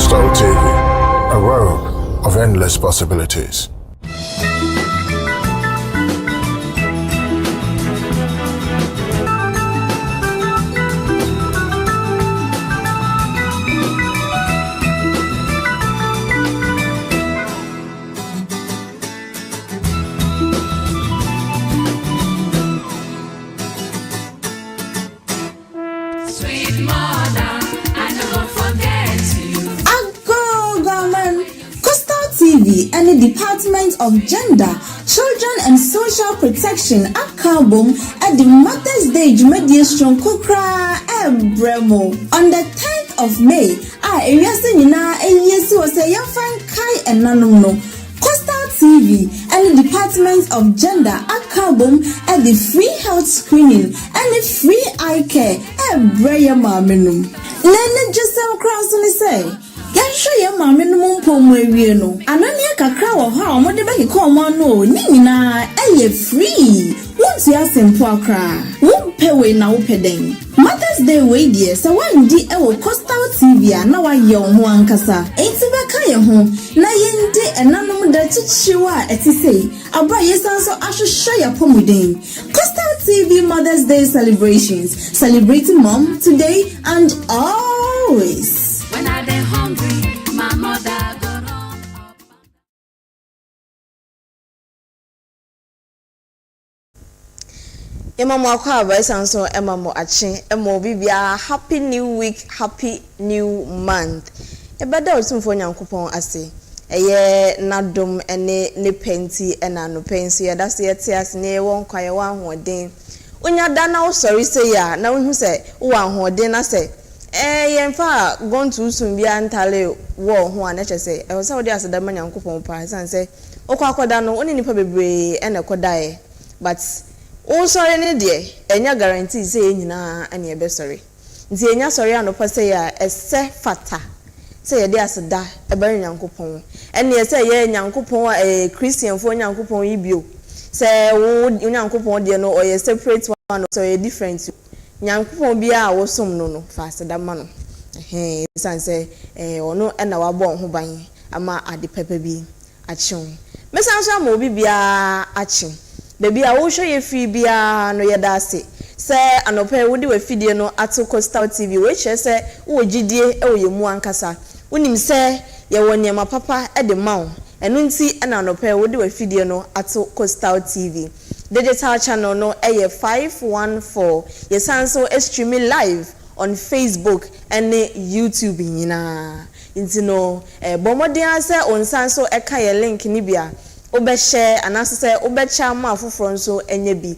Coastal TV, a world of endless possibilities. And the Department of Gender, Children and Social Protection at Carbon at the Mother's Day Mediation Kokra Bremo on the 10th of May. Was a young fan Kai and Nanuno. Coastal TV and the Department of Gender at Carbon at the free health screening and the free eye care Brema Menum. Leonard just some cross on the say. Show your mamma no poem we no. Anania kakra wa ha omode be ko mo no ni nyina eye free. Won't you simple kra. Won pe we na wo peden. Mother's Day we die so wan di e wo Coastal TV na wa ye ho ankasa. Enti be ka ye ho na ye ndi enanom da chichiwa etisei. Aba yesan so ahwehwe ya pomuden. Coastal TV Mother's Day celebrations, celebrating mom today and always. When I dey hungry, my mother go run up. Emamo akwa abaisan so emamo achi emo bibia happy new week, happy new month. Ebeda otumfo nyankopon ase. Eye nadom ene ne penti ena no pensi ya dase yete ase ne won kwaye wan hoden. Onya da na wo sorry say ya na wo hu say wo hoden na say yemfa gone to sumbia ntale wo ho anache say e say odi aseda ma nyankopon pa san say okwakoda no oni nipa bebre ena kodae but o sorry ne de enya guarantee say nyina ane ebe sorry nti enya sorry anopa say ya ese fata say ye de aseda e ba nyankopon ene say ye nyankopon Christian fo nyankopon ibio say wo nyankopon de no o ye separate one so ye different nyankopon bia a wosom no fa aseda ma no san say ono na wabọ ho ban ama ade pepe bi achion mesan so ama obi bia achi bebi a wo hwe ye fi bia no ye dase say anope wo de we fidie no ato Coastal TV we hwe say wo gidie e wo ye mu ankasa unim say ye wonye ma papa e de ma wo enu nti na anope wo de we fidie no ato Coastal TV digital channel no 514 yes also streaming live on Facebook and YouTube nyina nti no bomodin ase onsan so eka ye link ni bia obe share anase say obe cha ma afoforo so enye bi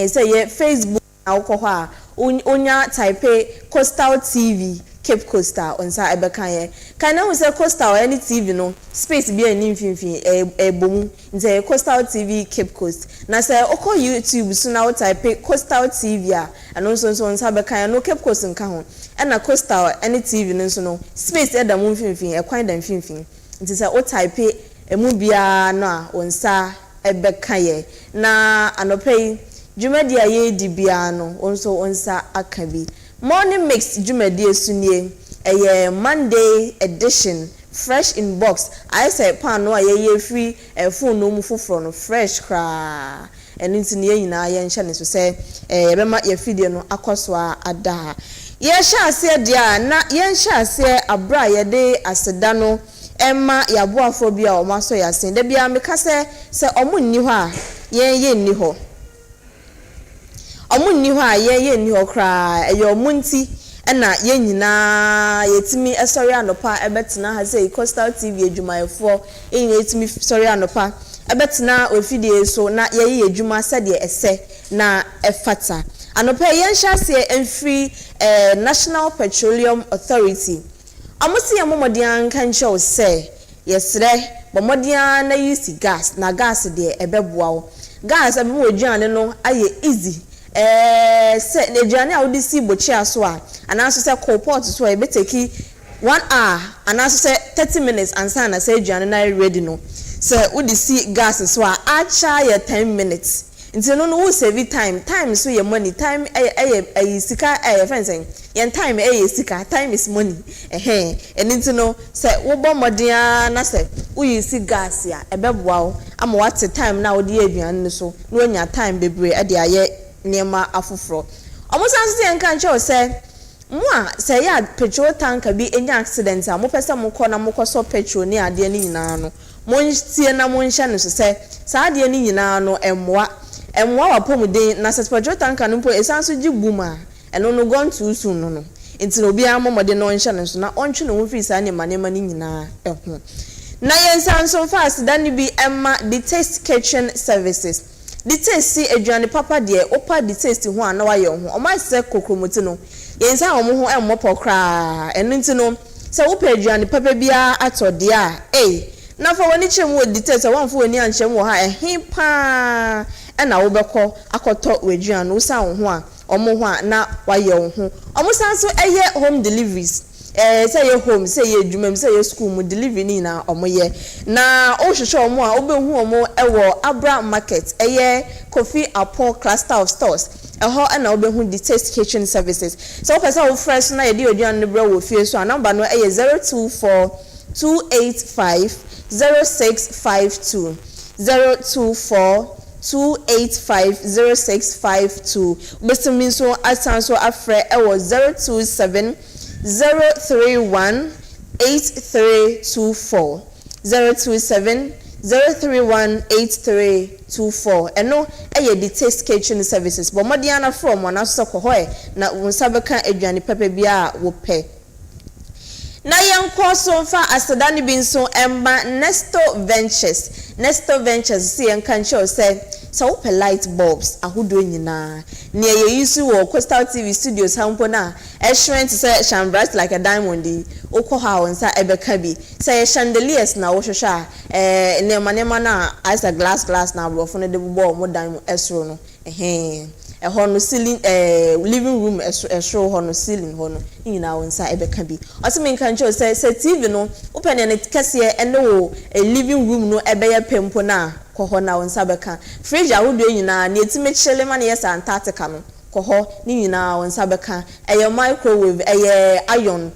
say ye Facebook na ukọ a onya type Coastal TV Cape Coastal onsa ebeka ye kana hu say Coastal any TV no space bi ani mfimfin bomu nti Coastal TV Cape Coast na say okọ YouTube so na type Coastal TV a ano so onsa beka ye no Cape Coast nka ho na Coastal any TV no so no space eda mu mfimfin ekwan da mfimfin nti say o type emu bia no a onsa ebeka ye na anopei jumadi aye di bia no onso onsa akabi morning mix jumadi esunie Monday edition fresh in box I say pan no aye free phone no mu foforo no fresh kra enu ntini nyina ye nhye ne so say bema ye video no akoso ada ye hye ase dia na ye hye ase abra ye de aseda no emma yaboafo bia o maso ya sen da bia meka se omu nni ho a ye nni ho omu nni ho a ye nni ho kra eyo munti ena ye nyina yetimi esori anopa ebetena ha say Coastal TV adwumayefo yetimi sori anopa ebetena ofidie so na ye adwuma sede ese na efata anopa ye nhya se emfiri National Petroleum Authority amusi yamomodian kan show say yesre bomodian na use gas na gas de ebeboa wo gas abemo odwane no aye easy se nejuane a wodi si bochi aso a anaso se coal pot so e beteki 1 hour anaso se 30 minutes ansa na se juane na ready no se wodi si gas so a acha ye 10 minutes nti no wo save time so ye money time sika fence yen time sika, time is money enti no se wo bɔ mmɔden na se wo yisi gas ya ɛbɛboa wo ama wate time na wo de aduan no so na wonya time bebre de aye niema afoforo omo sanse yen kan che o se mo a se ya petrol tanker bi enya accident a mo pese mo kɔ na mo kɔ so petrol ni ade ni nyina no mo ntie na mo nhye no so se saa ade ni nyina no emmoa wa pomuden na se petrol tanker no po esanso gi buma eno no gone too soon no enti no bia momode no nhye no so na ontwe no ho fi saa ne manema ni nyina eho na yensanso fast dan bi emma the taste kitchen services the taste aduane papa de opa the taste ho ana wa ye ho o ma se kokromoti no yensa o mo ho emmo pokra eno nti no se wo pa aduane papa bia atode a na fa woni chem wo the taste won fo woni anchem wo ha ehin pa na wo bekọ akoto waduane wo sa ho a omo ho a na wa ye ho omo san so eye home deliveries say your home say your dwumam say your school mu delivery ni na omo ye na o hwehwe omo a obehu omo ewo Abra market Kofi Apple cluster of stores eho na obehu the taste kitchen services so person wo fresh na ye di oduan ne bra wo fie so number no 024 285 0652 024 2850652 Besimi so asanso afre ewo 027 031 8324 027 031 8324 eno the taste kitchen services but modiana from one asoko hoye na unsabeka aduane pepe bia wo pe na yenko so fa asedani bi nso emba Nesto Ventures see yenkan show say so open light bulbs ahodo nyina ne ye use wo Coastal TV studios hampo na ehwent say shine bright like a diamond okọ ha onsa ebeka bi say chandeliers na wo hwehwa ne manema na as a glass na brofo no de bo mo dan esro no ho no ceiling living room esro ho no ceiling ho no nyina onsa ebeka bi osime nkan cho say TV no open ne kese ene wo living room no ebeye pempo na koho na onsa beka fridge ahodo nyina na etime chele ma na yesa Antarctica no koho ni nyina onsa beka microwave iron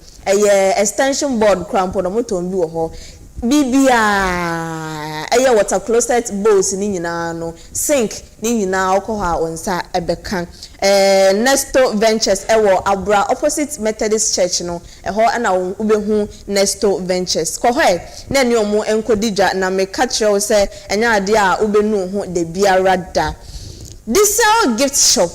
extension board crampo no moto bi wo ho bibia water closet bowls ni nyina no sink ni nyina okoha onsa ebeka Nesto Ventures ewo Abra opposite Methodist Church no eho na ubehu Nesto Ventures koho na ne omo enkodija na me catch you say enya ade a ubenu ho de biara da Diesel gift shop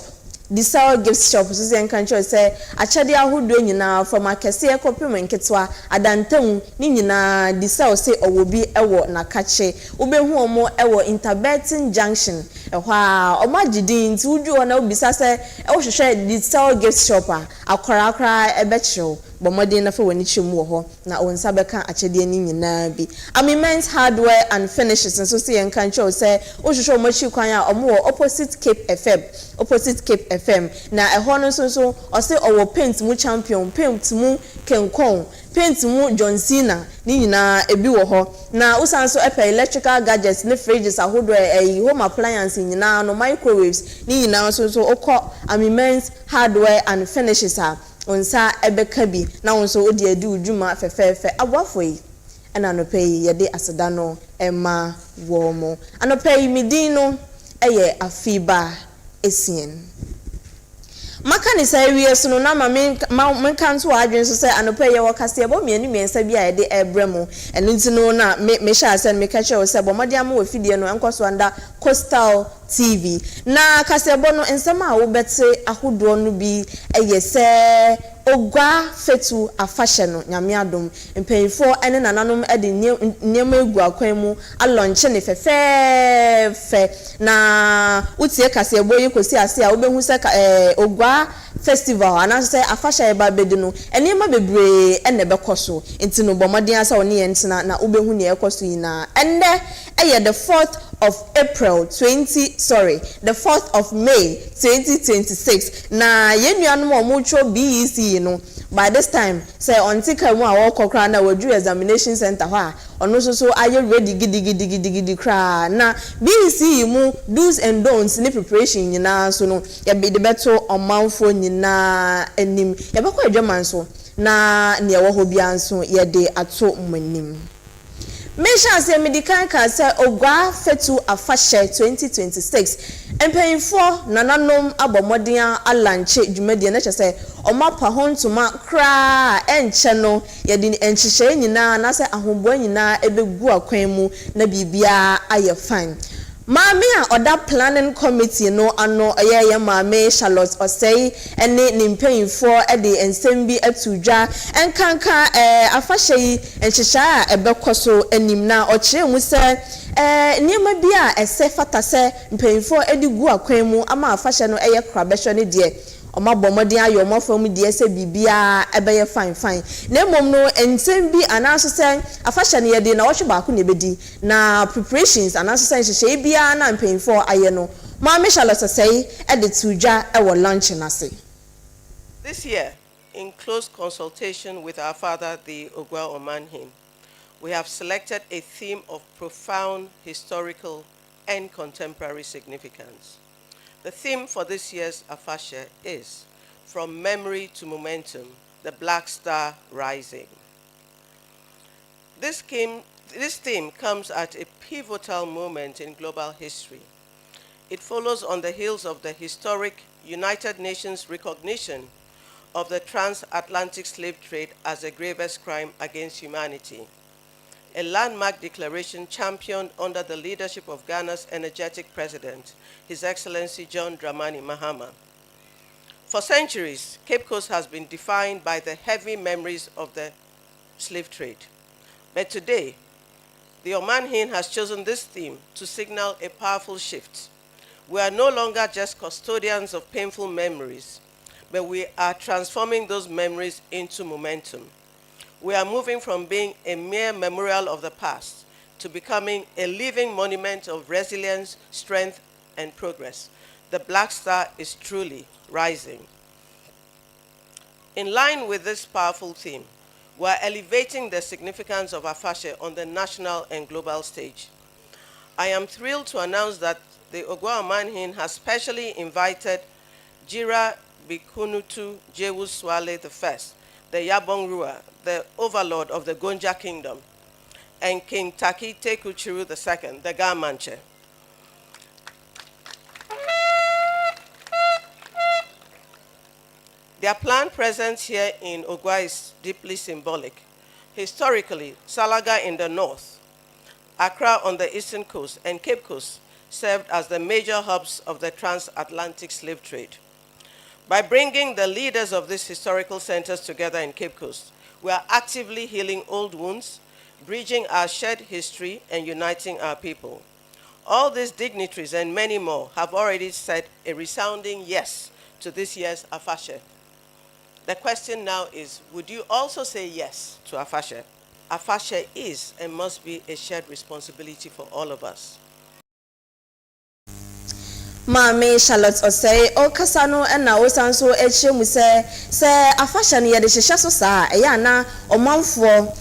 so say kan cho say achade ahodo nyina from akese ekopem nketwa adantam ni nyina Diesel say owobi ewo na kache ubehu omo ewo Interbetin Junction eho a omagidin nti udu na obisa say ewo hwehwe Diesel gift shop a akora ebechew bomodin na fa wani chemu ho na onsa beka achede ni nyina bi Men's Hardware and Finishes so say kan cho say ohwehwe omachi kwan a omo opposite Cape FM na eho no so o say owo paint mu champion paint mu kenkon paint mu John Cena ni nyina ebi wo ho na usan so electrical gadgets ne fridges ahodo home appliances nyina no microwaves ni nyina so okọ Men's Hardware and Finishes a onsa ebeka bi na onso odi adi udwuma fefefe abwafo yi na no pay ye de aseda no ema wo mo anopai midin no AFIBA ESSIEN makani say wies no na ma men kan so adwen so say anopai ye wakase ebo mienu miensa bi a de ebremo eno ntino na me sha say me ka che say bomode am wo fidie no enkoso anda Coastal TV na kasebo no ensema a wo bete ahodo no bi se ogwa fetu afahye no nyame adom mpanyifo ene nananom ede niema egu akwan mu alonche ne fefefe na utie kasebo yi kosi ase a obehu se ogwa festival anase afahye ba bedi no enema bebre ene bekoso ntino bomodin asa oni ye ntina na obehu ne ekoso yi na ende the 4th of May 2026 na yenuanom omucho BEC no by this time say on tika mu a wokokra na wadu examination center ho a ono so aye ready gidi kra na BC mu do's and don'ts ni preparation nyina so no ye be de beto omanfo nyina anim ye be kwa adwaman so na ne wo ho bia nso ye de ato manim. Mesha se medical ka se ogwa fetu afahye 2026 empayinfo nananom abomoden alanche dwumade na kyese omapa hontuma kra enche no ye de enhyehye nyina na se ahomboa nyina ebegu akwan mu na bibia aye fine. Mami a oda planning committee no ano ye mami Charlotte Osei ene ni mpanyinfo e de ensem bi atudwa enkanka afahye yi enhyehya a ebekoso anim na okire mu se niema bi a ese fata se mpanyinfo edi gu akwan mu ama afahye no eye krabehwe ne de omabomodin ayo mofam de ese bibia ebeye fine na mom no ensem bi anaso se afahye ne ye de na wohwe baako ne bedi na preparations anaso se hyehye bia na mpanyinfo aye no Mami Charlotte say e de tudwa e wo lunch na se. This year, in close consultation with our father, the Ogwa Omanhin, we have selected a theme of profound historical and contemporary significance. The theme for this year's Afashe is From Memory to Momentum, the Black Star Rising. This theme comes at a pivotal moment in global history. It follows on the heels of the historic United Nations recognition of the transatlantic slave trade as the gravest crime against humanity, a landmark declaration championed under the leadership of Ghana's energetic president, His Excellency John Dramani Mahama. For centuries, Cape Coast has been defined by the heavy memories of the slave trade. But today, the Omanhin has chosen this theme to signal a powerful shift. We are no longer just custodians of painful memories, but we are transforming those memories into momentum. We are moving from being a mere memorial of the past to becoming a living monument of resilience, strength, and progress. The Black Star is truly rising. In line with this powerful theme, we are elevating the significance of Afashe on the national and global stage. I am thrilled to announce that the Ogwa Omanhin has specially invited Jira Bikunutu Jewu Swale I, the Yabong Rua, the overlord of the Gonja Kingdom, and King Taki Tekuchiru II, the Gamanche. Their planned presence here in Ogwa is deeply symbolic. Historically, Salaga in the north, Accra on the eastern coast, and Cape Coast served as the major hubs of the transatlantic slave trade. By bringing the leaders of these historical centers together in Cape Coast, we are actively healing old wounds, bridging our shared history, and uniting our people. All these dignitaries and many more have already said a resounding yes to this year's Afashe. The question now is, would you also say yes to Afashe? Afashe is and must be a shared responsibility for all of us. Mami Charlotte Osei o kasano na osanso ehye se afasha ne yede hyehye so saa eya na omanfo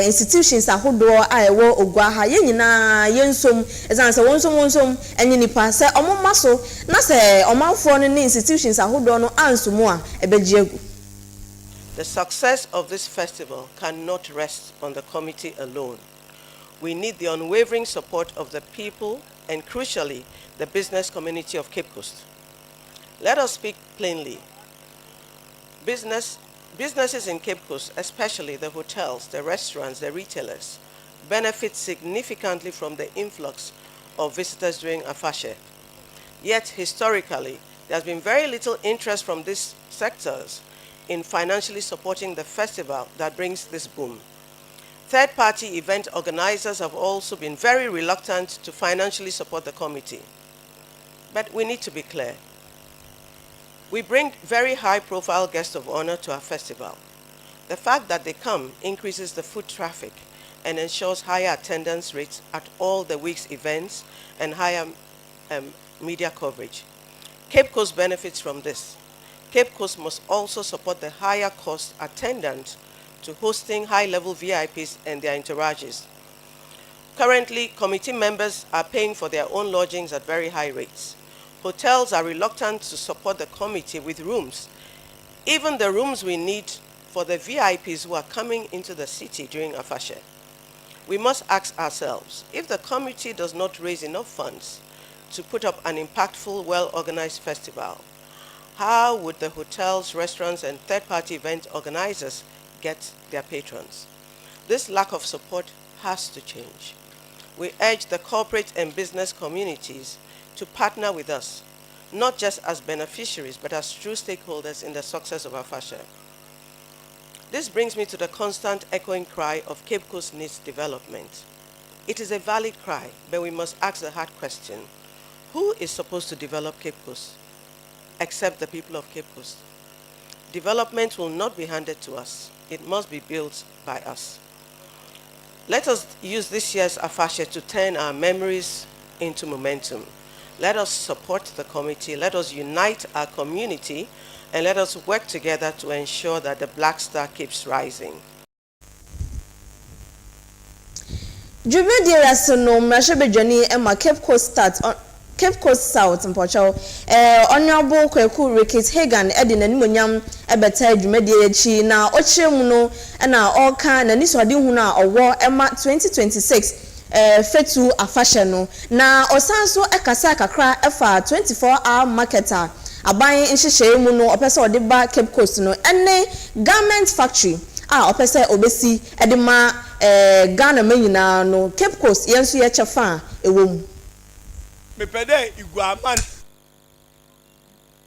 institutions ahodo a ewo ogwa ha ye nyina yensom ezan se wonsom enye nipa se omoma so na se omanfo no ne institutions ahodo no ansomo a ebegiegu. The success of this festival cannot rest on the committee alone. We need the unwavering support of the people and, crucially, the business community of Cape Coast. Let us speak plainly. Businesses in Cape Coast, especially the hotels, the restaurants, the retailers, benefit significantly from the influx of visitors during Afashe. Yet, historically, there has been very little interest from these sectors in financially supporting the festival that brings this boom. Third-party event organizers have also been very reluctant to financially support the committee. But we need to be clear. We bring very high-profile guests of honor to our festival. The fact that they come increases the foot traffic and ensures higher attendance rates at all the week's events and higher media coverage. Cape Coast benefits from this. Cape Coast must also support the higher cost attendant to hosting high-level VIPs and their entourages. Currently, committee members are paying for their own lodgings at very high rates. Hotels are reluctant to support the committee with rooms. Even the rooms we need for the VIPs who are coming into the city during Afashe. We must ask ourselves, if the committee does not raise enough funds to put up an impactful, well-organized festival, how would the hotels, restaurants, and third-party event organizers get their patrons? This lack of support has to change. We urge the corporate and business communities to partner with us, not just as beneficiaries, but as true stakeholders in the success of Afashe. This brings me to the constant echoing cry of Cape Coast needs development. It is a valid cry, but we must ask the hard question: who is supposed to develop Cape Coast except the people of Cape Coast? Development will not be handed to us. It must be built by us. Let us use this year's Afashe to turn our memories into momentum. Let us support the committee, let us unite our community, and let us work together to ensure that the Black Star keeps rising. Jumedi Rasono Mrashebejani Emma Cape Coast South Mpocho Honorable Kweku Rickett Hagan Edin Animonyam Ebeta Jumedi Echi na Ochiremu no na Oka na Niswadi hu na Owo Emma 2026 fetu Afashe no na osanso ekasa kakra efa 24-hour marketer aban nhihye mu no opese odeba Cape Coast no ene garment factory opese obesi edema Ghana menyina no Cape Coast yenso ye chefa ewom mepede iguaman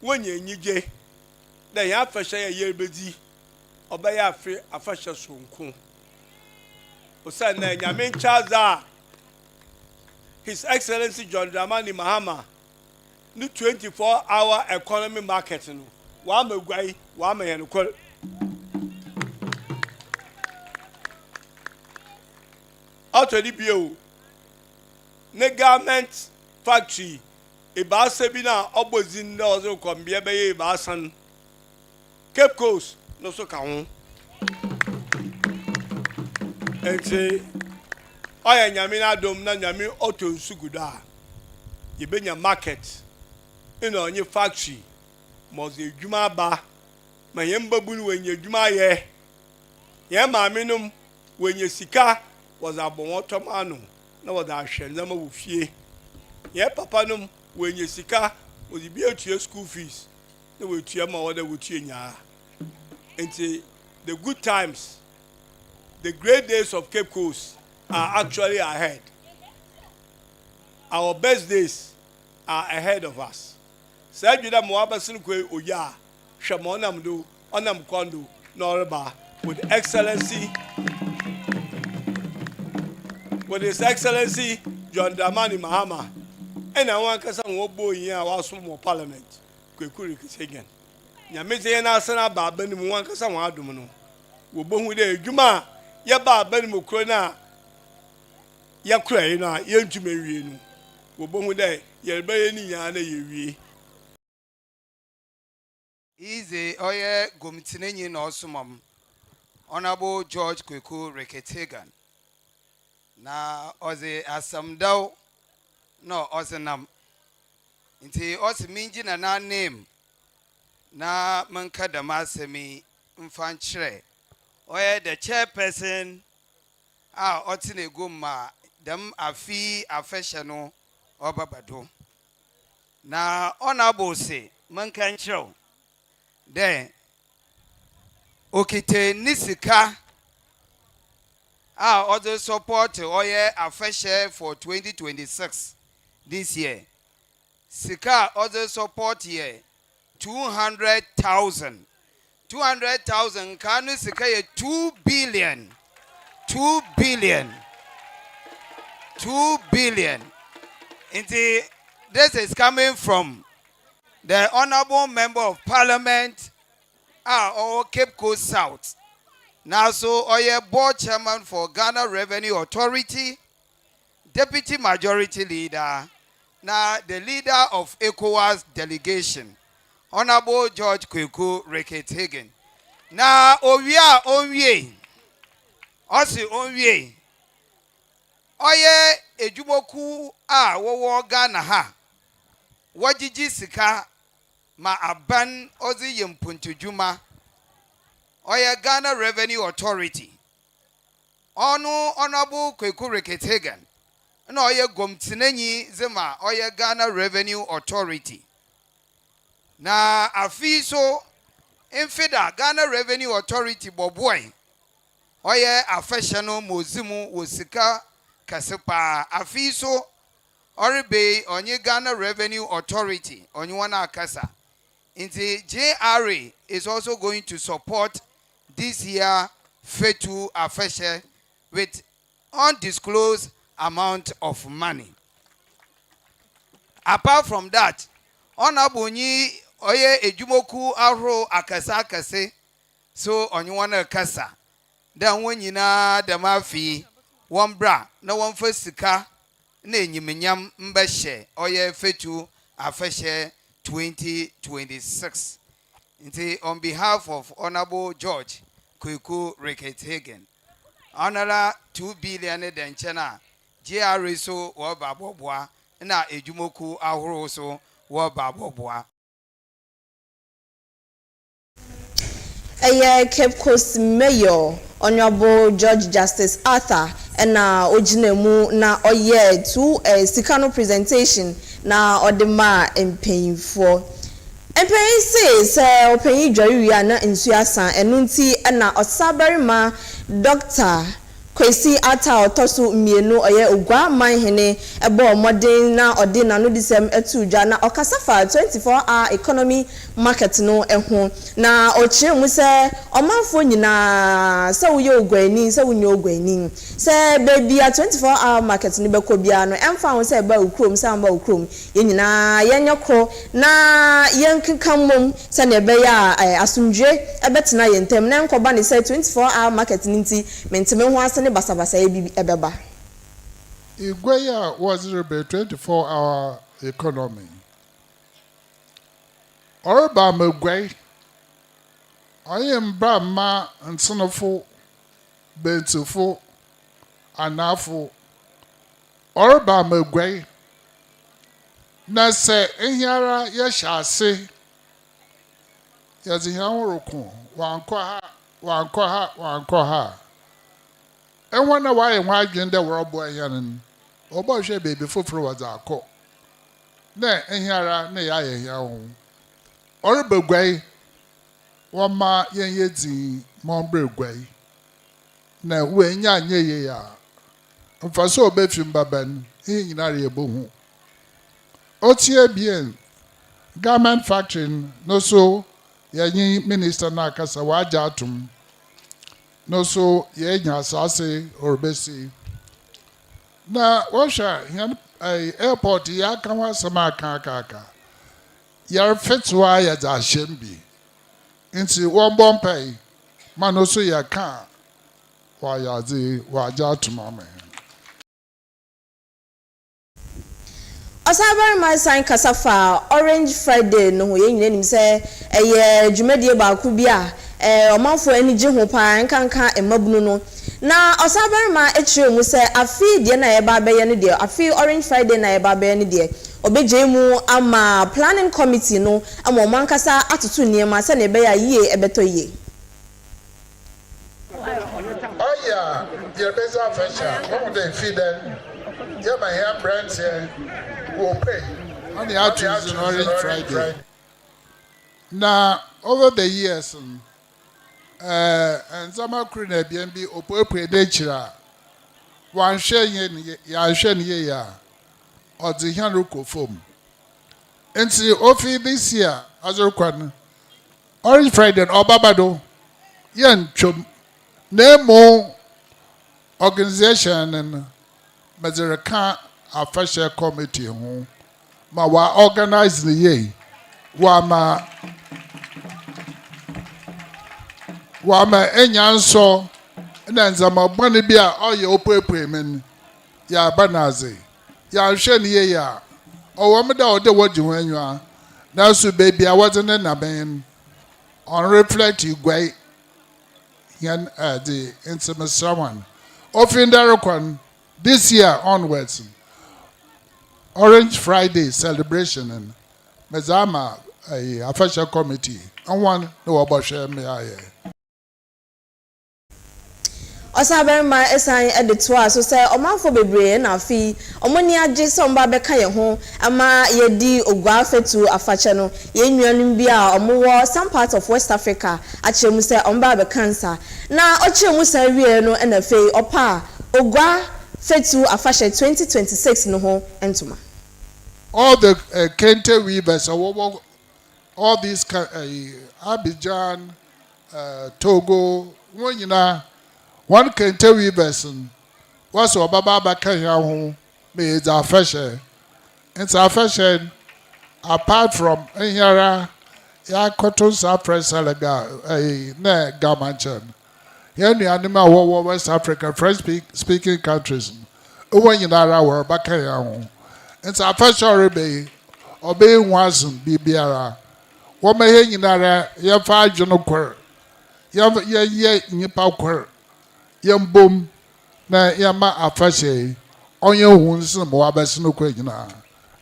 wonye nyije da ya Afashe ya yerbedi obaya afi Afashe sonko osana nyame chaza His Excellency John Dramani Mahama ni 24-hour economy market no wa magwai wa mayenko Auto bio ne garment factory ibasa bi na obozin na ozo kombia be ibasan Cape Coast no so ka ho enti oya nyame na dom na nyame auto nsuguda yebenya market ina onye factory moze edwuma ba ma yembabu ni wenye edwuma ye maame num wenye sika was abonwotom anu na wada ahwe na ma wofie ye papa num wenye sika ozi bi etua school fees na wetua ma wada wotua nyaa enti the good times, the great days of Cape Coast are actually ahead. Our best days are ahead of us. Say juda mo abasin kwe oya hwemo onam do onam kwando norba with His Excellency John Dramani Mahama and I want kasa wo boyin a waso mo parliament kwekuri kisegen nyame ze na asana ba bani mu wan kasa wa adum no wo bohu de adwuma ye ba bani mu kro na ya kura yi na ye ntuma wie no wo bohu de ye ba ye ni nya na ye wie Ize oye gomitinenyi na osumam Honorable George Kweku Reketegan na oze asamdaw no ozenam nti osi minji na name na manka da masemi mfanchre oye the chairperson otine goma dem Afashe no obabado na Honorable se manka nchrew de okite nisika other support oye Afashe for 2026 this year. Sika other support here 200,000. 200,000 kanu sika ye 2 billion. 2 billion. 2 billion. This is coming from the Honorable Member of Parliament or Cape Coast South. Now, so Oye board chairman for Ghana Revenue Authority, deputy majority leader, now the leader of ECOWAS delegation, Honorable George Kweku Rekethagen. Na owia onwie. Osi onwie. Oye ejumoku a wowo Ghana ha. Wajiji sika ma aban ozi yempuntujuma. Oye Ghana Revenue Authority. Onu Honorable Kweku Rekethagen. Na oye gomtinenyi zema oye Ghana Revenue Authority. Na afiso infida Ghana Revenue Authority boboy. Oye afeshano mozimu wosika kasepa afiso oribe onye Ghana Revenue Authority onye wana akasa. Inti JRA is also going to support this year fetu afeshe with undisclosed amount of money. Apart from that, onabunyi oye ejumoku ahro akasa akase so onye wana akasa. Dan wanyina damafi wambra na wamfasika na enyimenyam mbehye oye fetu afeshe 2026. On behalf of Honorable George Kweku Rekethagen, Honorable 2 billion denchena JRA so wa babobwa na ejumoku ahoro so wa babobwa. Cape Coast Mayor Honorable George Justice Arthur na ojinemu na oye to sikano presentation na odema empanyfo. Empanyi say opanyi dwari ya na nsu asan enunti na osabarima Dr. Kwesi ata otoso mienu oye ogwa manhene ebo modern na ode na no disem etudwa na okasafa 24-hour economy market no eho na ochire mu se omanfo nyina se wo ye ogwani se wo nye ogwani se baby a 24-hour market ni beko bia no emfa ho se ba ukrom se amba ukrom ye nyina yenyekro na yenkekamom se ne be ya asundwe ebetena yentem na nkoba ne se 24-hour market ni nti menteme ho ase ne basabasa ebi ebeba. Igweya was a 24-hour economy. Orba megwe. I am Brahma and sonofo, bentufo, anafo. Orba megwe. Na se enyara yeshase. Yazihanwuruku wankwa. And when I why gender were boy yan, or boy she baby for was our cook. Ne, and here, nay, I own. Or begway, one ma yen yedzi, Monbrew gway. Na when yan ye ya. And for so bedroom baban, he in area boom. Otie bien, garment factory, no so, ye minister nakasa wajatum. No so ye nyasase or besi. Na washa yan airport ya kanwa sama kaka. Yar fetwa ya za shembi. Inti one bompe manoso ya kan wa ya zi wa jatumame. Osabari my sign kasafa Orange Friday no ho ye nyina nim se eye dwumadie ba ku bia omanfo ani gye ho pa nkanka emabunu no na osabari ma echire mu se afi de na ye ba be ye ne de afi Orange Friday na ye ba be ye ne de obeje mu ama planning committee no ama omankasa atutu niema se na be ya yie ebeto yie. Oh yeah, your best fashion. What would they feed them? Yeah, my hair brands here will pay. On the outreach in Orange Friday. Now, over the years, and some of the BNB appropriate nature, one share ya or the Hanruko foam. And see, offer this year, as a requirement, Orange Friday or Babado, Yan Chum, name more organization and Mazeraka Afasha Committee home. Ma wa organize the ye. Wa ma enyanso na nzama bani bia oye opepwe men ya banaze ya hwe ne ye ya o wo meda o de wodi ho anwa Now, so baby, I wasn't in a man on reflect you great. Yan the intimate someone. Often there this year onwards. Orange Friday celebration and Mezama a official committee. And one no about share me aye. Osa berima esan edetoa so say omanfo bebre na afi omoni age so mba beka ye ho ama yedi ogwa fetu afache no ye nnuanum bi a omowo some part of West Africa achemu say omba be cancer na ochemu say wie no na fei opa ogwa fetu afache 2026 no ho entuma. All the kente weavers all these Abidjan, Togo, one kente weavers was Obaba Kenya home made our fashion. It's our fashion apart from Enyara, ya cotton suppress alaga ne Gamanchan. Here the animal West Africa, French speaking countries. When you are back home. It's our first be obeying wasn't BBR. What may hang in our year 5 general queer. Ye nipa queer. Yam boom na yama afashe on your wounds and Moabas no quagina.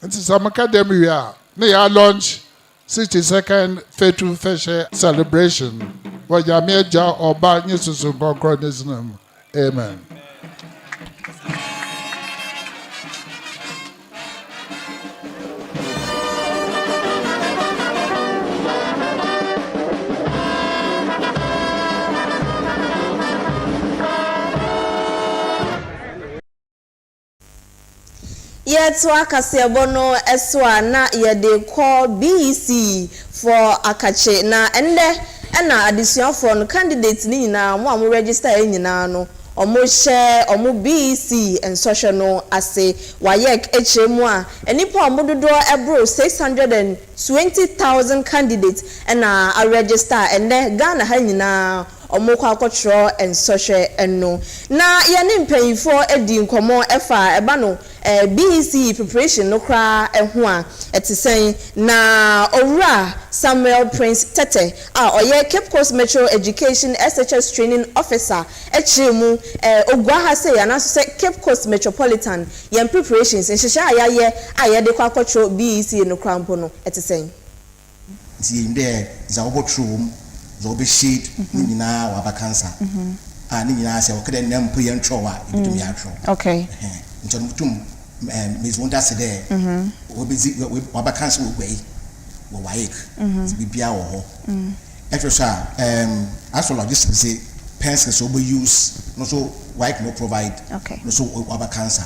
It's some academia. May I launch 62nd Fatal Fashion celebration. What Yameja or bad news to Concordism. Amen. Yet akasiebo no eswa na yede call BEC for akache na ende na adisuafo no candidate ni nyina mo am register nyina no omo share omo BEC ensosho no ase wayek echemu a enipa omododo ebro 620,000 candidates na a register ende Ghana ha nyina omokwa akotro ensoshe eno na yene mpanyifo edi nkomo efa eba no BEC preparation no kra eho a etisen na owura Samuel Prince Tete a oye Cape Coast Metro Education SHS training officer echemu ogwa ha say anaso say Cape Coast Metropolitan yen preparations nhihya aye de kwa akotro BEC no kra mpo no etisen ti inde za obotrum zobe sheet ni na waba cancer ni nyina se okede nam po yen twowa ibitumi atwo okay nchon mutum Miss Wonder said there waba cancer we wayek bibia wo ho etwa as for logistics say pensions so be use no so wayek no provide no so waba cancer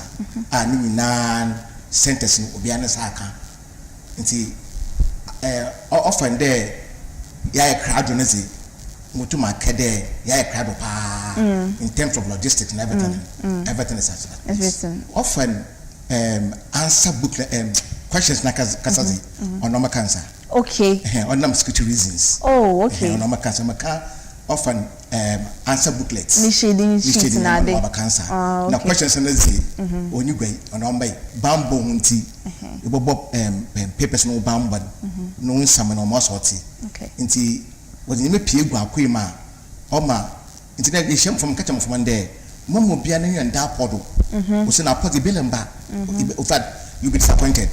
ni nyina centers ni obi an saka nti often there ya crowd no say mutum akede ya crowd pa in terms of logistics and everything is everything often answer book questions na kasazi on normal cancer okay on normal security reasons okay on normal cancer maka often answer booklets ni shading na de cancer na questions na zi onigwe on normal bambo nti ibobo papers no bambo no nsam na mo sorti nti wodi me pie gu akwema oma nti na ehiem from kacha from there momo bia na yanda podo o se na podo belemba in fact you be disappointed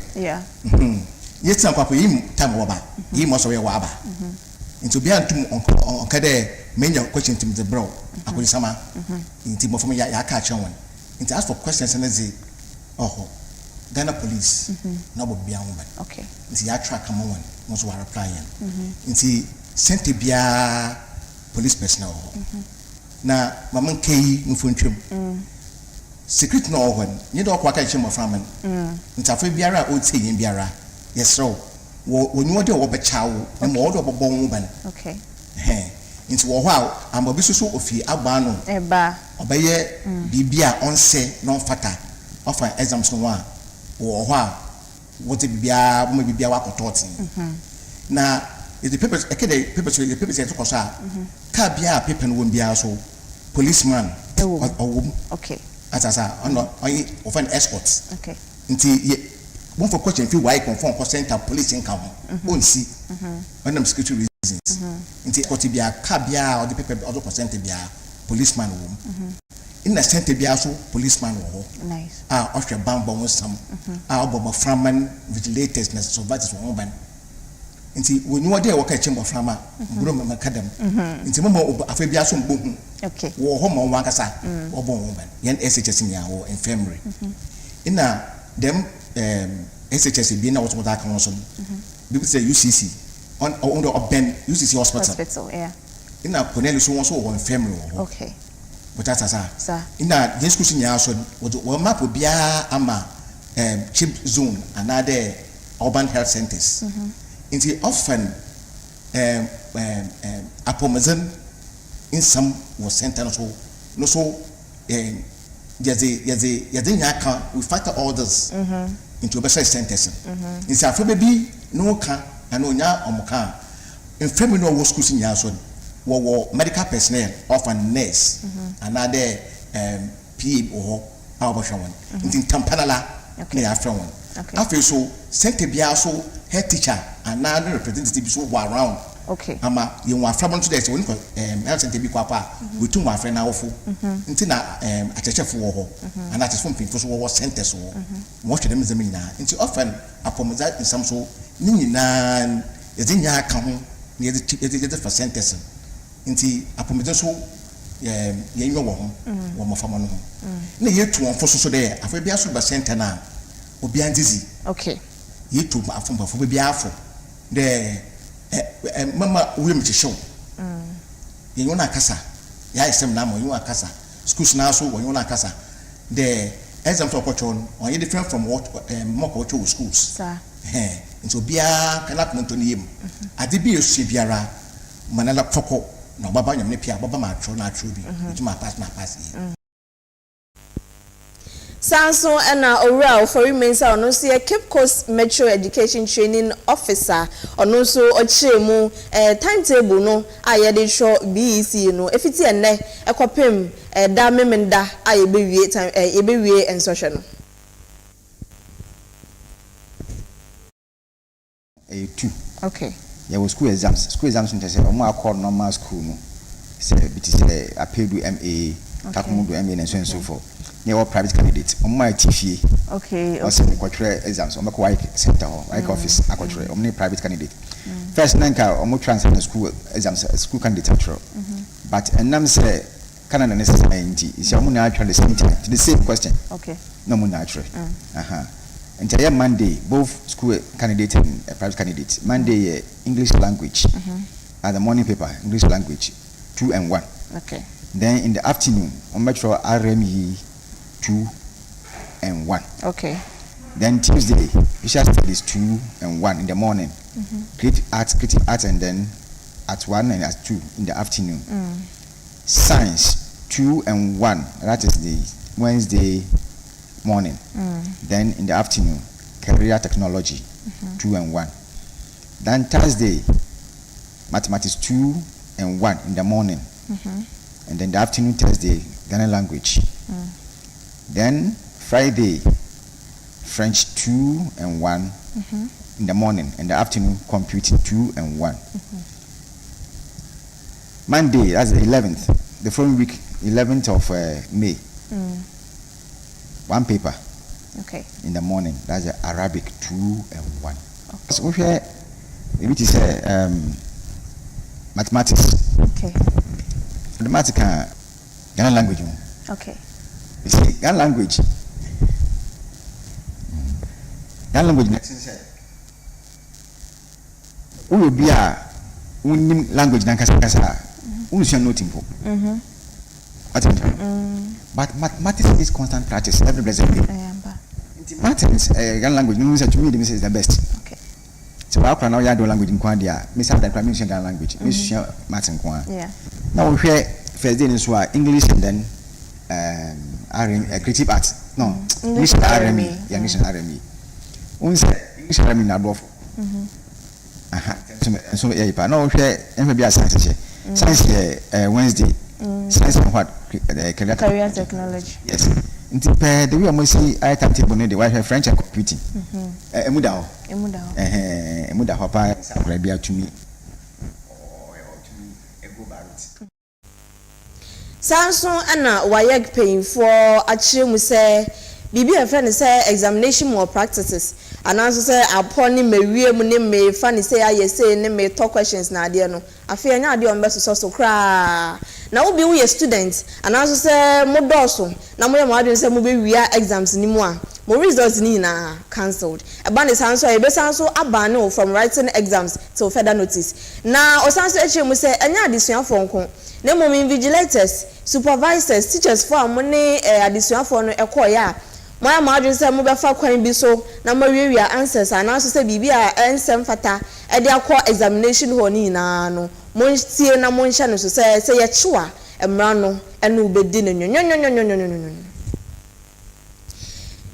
yet na papa yim time wo ba yim mo so we wa ba nti bia ntum onkade menya question tim the bro akodi sama nti mo from ya ka cha won nti ask for questions na zi Ghana police na bo bia won ba okay nti ya track am won mo so wa reply nti sente bia police personnel na mama kei mfontwem secret no ho ni do kwa ka chimo framan ntafa biara o tie yin biara yesro wo ni wode wo be chawo na mo wode obobon wo ban okay nti wo ho a ambo bi so ofi agba no eba obeye bibia onse no fata ofa exams no wa wo ho a wo te bibia mo bibia wa kototi na the papers the papers to kosa ka bia paper no bia so policeman okay atasa ono oyi often escorts okay nti one for question fi why confirm for center police in come on see when them security reasons nti ko ti bia ka bia or the paper or the percent bia policeman wo in the center bia so policeman wo Nice. Osha bambo won some obo framan vigilators na survivors wo ban nti woni wo dey wo ka chimbo frama bro me makadam nti mo afa bia so mbo hu Okay. wo ho mo wankasa obo wo ban yen SHS nya wo infirmary ina them SHS bi na what that kan so people say UCC on the Ben UCC hospital Yeah. ina Cornelius won so wo infirmary wo Okay. but that's Sir. ina yes kusi nya so wo map bia ama chip zone another urban health centers into often apomazan in some was center no so yaze nyaka we factor orders into better centers in say afa bi no ka na onya omuka infirmary no wo school nya so wo medical personnel of a nurse another PA or how about one in Tampanala na after one after so center bia so head teacher another representative so go around Okay. ama you want from to this when health center bi kwapa we too my friend na ofo nti na achechefo wo ho and that is from people so wo center so mo hwede me zemi na nti often apomoza in some so ni nyina yezinya aka ho na yezi for centers nti apomoza so yenyo wo ho wo mo fama no ho na yetu on fo so there afa bia so ba center na obi anzizi Okay. yetu afomba fo bia afo de mama we mchisho yenyo na kasa ya isem na mo yenyo akasa schools na so yenyo na kasa the exam for opportunity on you different from what more cultural schools Sir. nso bia kana konto ni yem ade bi esu biara manala foko na baba nyam ne pia baba ma atro na atro bi ntuma pass Sanso na Owura for Mensa ono so ye Cape Coast Metro Education Training Officer ono so ochiremu timetable no aye de show BEC no efiti enne ekopem da memenda aye bewie time ebewie ensohwe no 2 Okay. there was school exams in say omo akọ normal school no say bit say apedu MA takomudu MA and so for near private candidate omo atifie Okay. also kwatire exams omo ko center ho office akwatire omo private candidate first nanka omo transfer school exams school candidate atro but enam say kana na necessary nti isi omo na atwa the same time the same question. Okay. No mo na atro entire Monday both school candidate and private candidate Monday English language at the morning paper English language 2 and 1. Okay. Then in the afternoon on metro RME 2 and 1. Okay. Then Tuesday visual studies 2 and 1 in the morning. Creative arts and then at 1 and at 2 in the afternoon. Science 2 and 1, that is the Wednesday morning. Then in the afternoon career technology 2 and 1. Then Thursday mathematics 2 and 1 in the morning. And then the afternoon Thursday Ghana language. Then Friday French 2 and 1 in the morning, and the afternoon computing 2 and 1. Monday, that's the 11th, the following week 11th of May. 1 paper. Okay. In the morning, that's the Arabic 2 and 1. Okay. So we have maybe to say mathematics. Okay. Mathematics, Ghana language. Okay. You see, Ghana language. Ghana language next say. Who will be a language than kasa who shall not impo. But mathematics is constant practice every blessed day. Mathematics, Ghana language, to me, this is the best. Okay. So I can now hear the language in Kwandia. Miss Adam Commission Ghana language. Miss Martin Kwan. Yeah. Now we hear first day in English and then creative arts. No, English and RME. English and RME. Once English and RME na dwarf. So yeah, no we hear maybe science. Science Wednesday. Science and what? Career technology. Yes. nti pɛ the way ɔmo si ayɛ timetable no de wahwɛ French and computing emu da hɔ emu da hɔ paa sakura bi atumi ego barot sanso ana wayɛ payinfoɔ akyerɛ mu sɛ bibi a friend sɛ examination more practices anaso sɛ apɔ ne mewie mu ne me fa ne sɛ ayɛ sɛ ne me talk questions na adeɛ no afei anya adeɛ on beso so kra na wo bi wo yɛ student anaso sɛ mo dɔso na mo yɛ mo adwene sɛ mo be wia exams ni mu a mo results ni na cancelled eba ne sanso e be sanso aba ne from writing exams till further notice na o sanso eche mu sɛ anya adesuafo nko na mo invigilators supervisors teachers for mo ne adesuafo no ekoya a Maya margin say mo befa kwan bi so na mo wiewia answers anaso say bibi a ensem fata e de akọ examination ho ni na no mo tie na mo nhya no so say ye chiwa emra no ene ubedi no nyonyonyonyonyonyonyo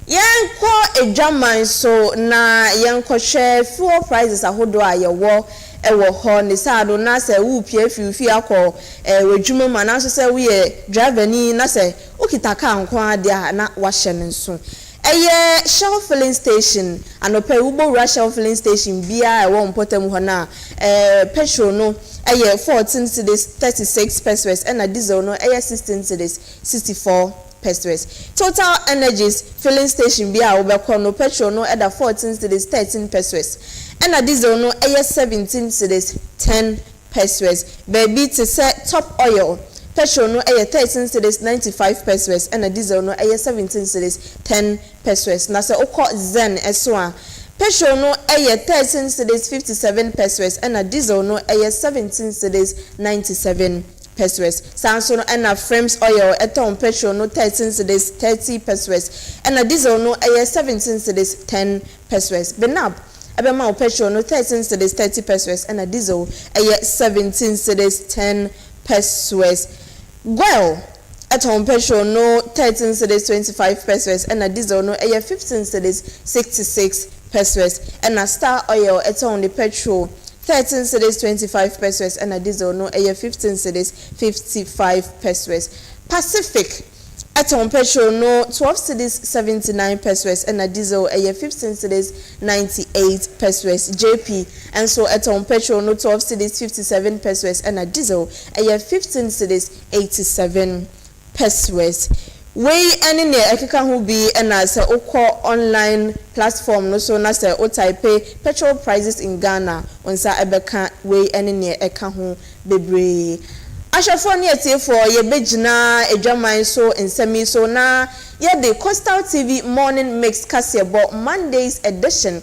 yenko edwaman so na yenko hwe fuel prices ahodo a ye wo ewo ho ne sado na se wu pie fifi akọ wedwuma ma na so se we driver ni na se okita ka nko ade a na wahye ne nso eye Shell filling station anope ubo ra Shell filling station bia ewo mpotam ho na petrol no eye 14 cedis 36 pesos and a diesel no eye 16 cedis 64 pesos. Total Energies filling station bia obekọ no petrol no eda 14 cedis 13 pesos and a diesel no eye 17 cedis 10 pesos. Baby to say Top Oil petrol no 13 cedis 95 pesos and a diesel no 17 cedis 10 pesos. Na se okọ Zen eso a petrol no 13 cedis 57 pesos and a diesel no 17 cedis 97 pesos. Sanso no and a frames oil eton petrol no 13 cedis 30 pesos and a diesel no 17 cedis 10 pesos. Benab Ebema petrol no 13 cedis 30 pesos and a diesel 17 cedis 10 pesos. Well, at home petrol no 13 cedis 25 pesos and a diesel no 15 cedis 66 pesos and a Star Oil at home the petrol 13 cedis 25 pesos and a diesel no 15 cedis 55 pesos. Pacific at home petrol no 12 cedis 79 pesos and a diesel 15 cedis 98 pesos. JP and so at home petrol no 12 cedis 57 pesos and a diesel 15 cedis 87 pesos. We any ne ekeka ho bi na se okọ online platform no so na se o type petrol prices in Ghana onsa ebeka we any ne eka ho bebre. Ashafo ne etiefo ye begina edwaman so ensemi so na ye the Coastal TV morning mix kasebo Mondays edition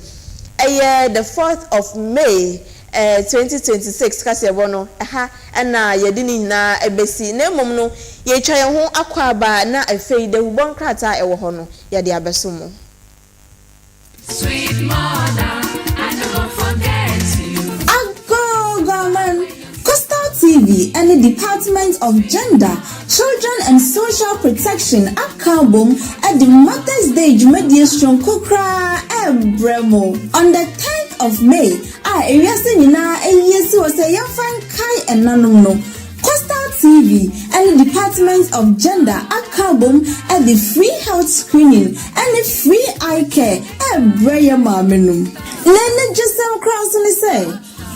the 4th of May 2026 kasebo no na ye di ni na ebesi na mom no ye twa ye ho akwaba na afei de ubon krata ewo ho no ye de abeso mo. Sweet mother, I never forget you. Ago government Coastal TV and the Department of Gender, Children and Social Protection at Carbon at the Mother's Day Mediation Kokra Ebremo on the 10th of May. Eriasenina eyesi was a yafan kai enanumno. Coastal TV and the Department of Gender at Carbon at the free health screening and the free eye care Ebraya Mamenum. Lene just some cross on the say.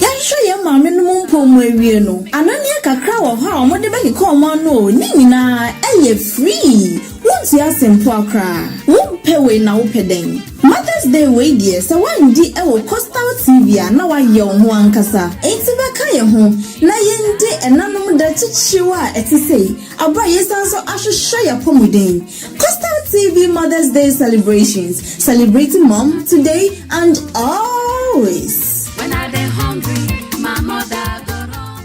Yansho ya mame no mpo mwawie no anonia kakra wo ha o mode be ko mo no ni nyina eye free wonti asempo akra wompe we na wopeden Mother's Day we die se wandi e wo Coastal TV na wa ye ho ankasa enti be ka ye ho na yende enanom da chichiwa etise aba yesanso ahwehwe ya pomuden Coastal TV Mother's Day celebrations celebrating mom today and always. When I dey hungry, my mother go run up.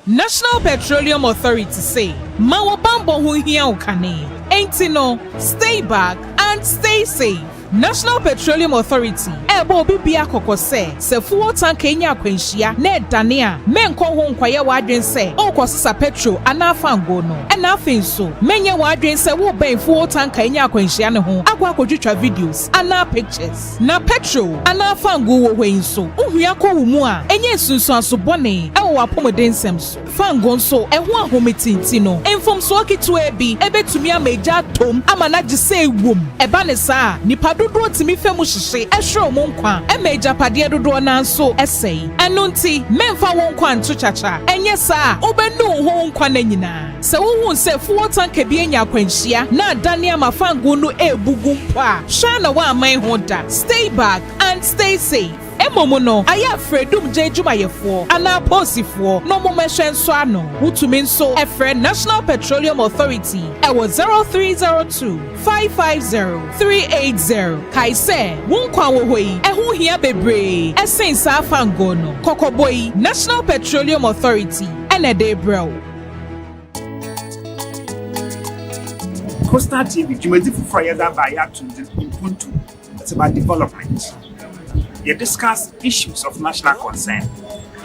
National Petroleum Authority say, Mawa Bambo hu hia ukane. Ain't no, stay back and stay safe. National Petroleum Authority, ebo bibia kokose se fuel tank enya akwanhia na edane a menko ho nkwaye wadwen se okosisa petrol ana fango no na afin so menye wadwen se wo ben fuel tank enya akwanhia ne ho akwa akodwetwa videos ana pictures na petrol ana fango wo hwen so ohua ko wo mu a enye sunsun aso bone ewo apomeden sem so fango so eho ahometinti no enfom so akitu ebi ebetumi ameja tom ama na gise ewom eba ne saa nipa dodo timi femu hyehye ehwe mo nkwa emeja pade dodo na so esei eno nti memfa wo nkwa nto chacha enye saa obenu ho nkwa na nyina se wo hu se fuo tanka bi enya akwanhia na adane ama fango no ebugu mpa hwa na wa aman ho da stay back and stay safe. Emomo no aya fredum jejumayefo ana posifo no momehwe nso ano wutumi nso efre National Petroleum Authority ewo 0302 550 380 kaise wonkwa wo hoi eho hia bebre esensa fango no kokoboi National Petroleum Authority ene de bro. Coastal TV jumedi fufura yada ba ya to Ubuntu. It's about development. You discuss issues of national concern,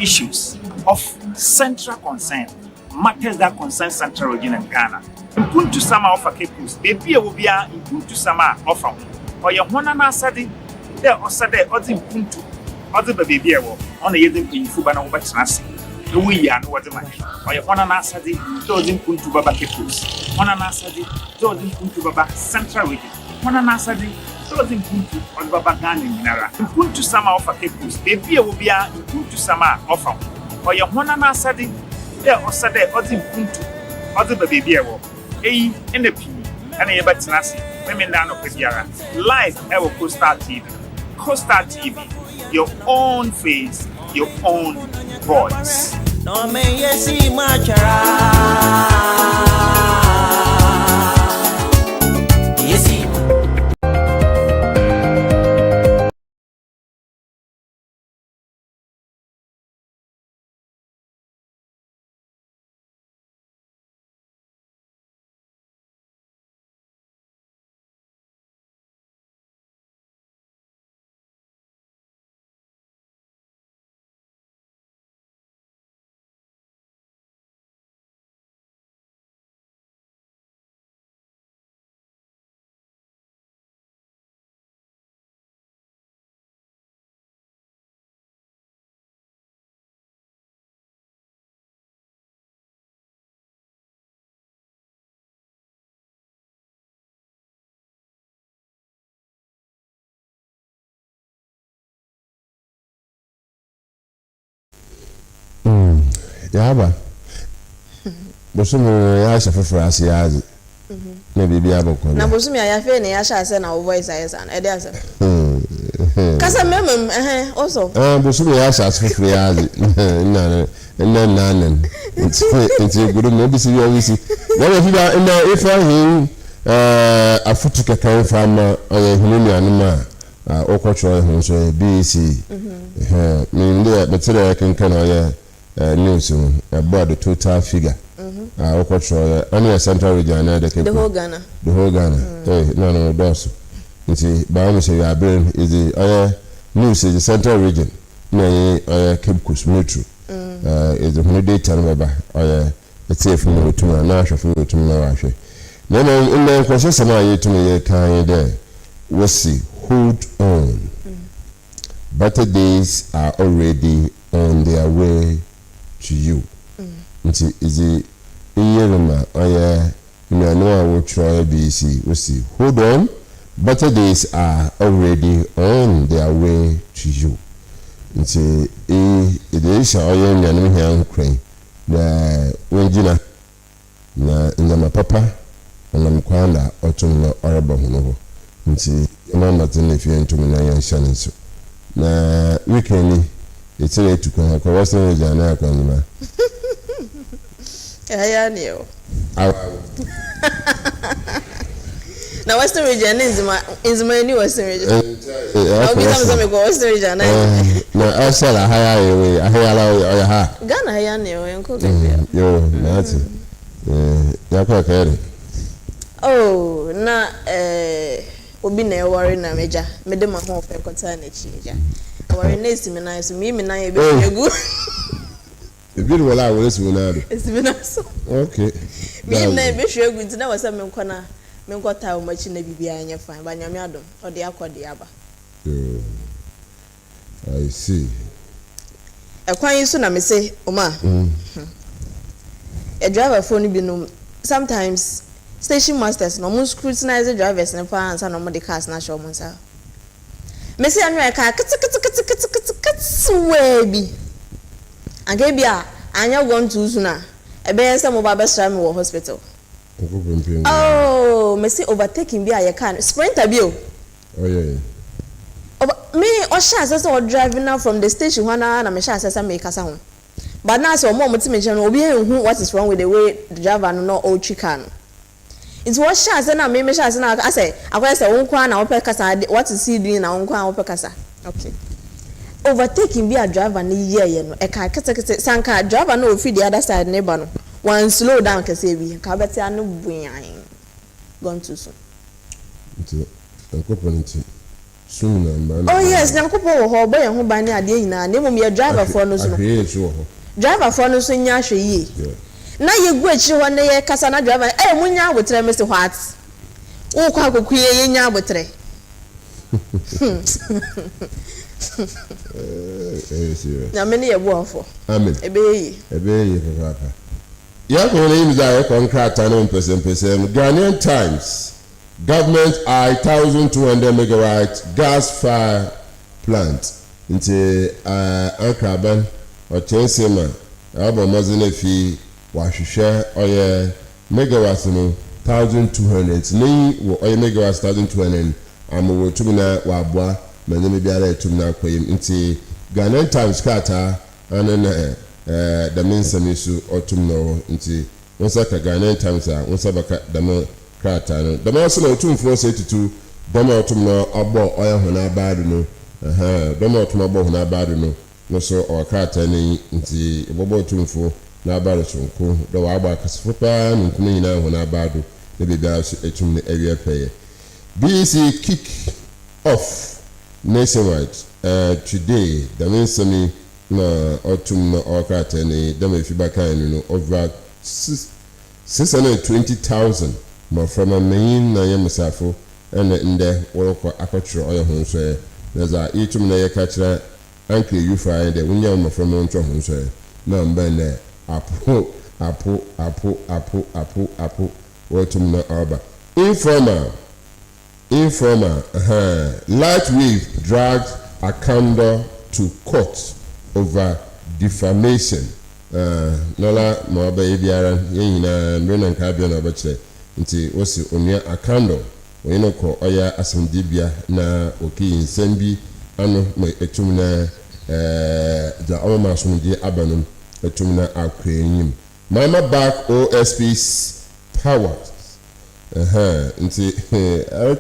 issues of central concern, matters that concern Central Region and Ghana. Ubuntu sama offer capos, baby will be a Ubuntu sama offer. Or your one and asadi, there or Saturday or the Ubuntu, or the baby on the Yedin in Fubana over Nasi. The way and what the man. Or your one and asadi, those in Ubuntu Baba capos. One and asadi, those in Ubuntu Baba Central Region. One and asadi. Ubuntu on Baba Ghana Minara. Ubuntu sama offer capos. Baby will be a Ubuntu sama offer. Or your one and asadi, there or Saturday or the Ubuntu, or the baby. In the P and a Batinasi, women down of Pediara. Live ever Coastal TV. Coastal TV, your own face, your own voice. No me yesi machara. Yesi. Yaba. Bosumi ya shafa frasi yazi. Na bibi aboko. Na bosumi ya fe ne ya sha se na voice ayesa na ede asa. Kasa memem also. Bosumi ya sha shafa yazi. Nna. Nti gudu no bisi ya wisi. Na fiba na ifa hin afutu kakan fama hununi anuma okotro hun so BC. Me ndia betere kankan oye news about the total figure. Only a Central Region the whole Ghana. The whole Ghana. No, those. You see, by say you are being is the news is the Central Region. No, Cape Coast Metro. Is the holiday time number. It's safe from to my national to my actually. Then in the question, somebody to me kind there. We'll see. Hold on. Better days are already on their way to you. Is it Iyeluma oya no will try BC we see. Hold on. Better days are already on their way to you. Nti it is oya nyanum here crane. Na wenjina na ndama papa na mkwanda otumno oraba hono. Nti mama tene fi ntumi na yan shanenso. Na weekend it's a to come for Western Region na kwanima. Ya niyo. Na Western Region is my new Western Region. I'll be some go Western Region. Na asala haya yewe ahela oya ha. Ghana haya niyo enko kebia. Yo, nati. Yakwa kere. Oh, na obi na worry na meja me de ma ho fe kwata na chi eja worry na esi me na so me na e be egu ebi ni wala wala si wona do esi me na so okay me na e be egu nti na wasa me nkona me nkota o machi na bibia anya fan ba nyame adom ode akode aba I see ekwan yi so na me say oma a driver phone bi no sometimes station masters no mun scrutinize the drivers na pa ansa no mo de cars na show mun sa me say anwa ka kit we bi anga bi a anya gon to usu na e be yensa mo ba be sra me wo hospital oh me say overtaking bi a ye car sprinter bi o oh yeah me o sha say so driving now from the station na me sha say me kasa ho but now so mo ti me je no obi ehun what is wrong with the way the driver no all chicken it was sha say na me sha say na I say akwai say won kwa na wo pe kasa what is he doing na won kwa wo pe kasa okay overtaking be a driver ni ye no e ka kete sanka driver no fi the other side neighbor no one slow down kase bi ka beti anu buyan gone too soon oh yes nyankopo wo ho bo ye ho ban ni ade nyina na emom ye driver for no so no driver for no so nya hwe yi na ye gu achi ho na ye kasa na driver munya abotre me se what wo kwa koku ye nya abotre na me ne ye bo afo amen ebe yi papa ya ko ne imi da ye kontrata no person Ghanaian Times government 1,200 megawatt gas fire plant into Ankraban or Chensema abo mazine fi wahwehwe oye megawatts no 1,200 ni wo oye megawatts 1,200 amowo tumina wabwa maneme biara etumina kwem nti Ghanaian Times kata anana da mensamisu otumno nti wonsaka Ghanaian Times a wonsabaka da krata no da maso na otumfo se tutu da ma otumno abo oye hona baadu no da ma otumno abo hona baadu no so o krata ni nti bobo otumfo na baadu sonko da wa agba kasfo pa nkunu nyina hona baadu da bibia so etum ne area peye BC kick off nationwide today da mensami na otumno o krata ni da ma fi bakan no over 620,000 ma from a main na yamsafo and inde worko akotro oyo hunso na za itum na yakachira anke yufa inde wunya ma from onto hunso na mbene apo wotum na oba informer light wave dragged a candle to court over defamation nola ma ba ebiara yina mbena nka bia na obachire nti wosi onua akando oyino ko oya asendibia na oki nsembi ano ma etum na da OMAR sumdi abanum etum na akwenyim mama back OSP's powers nti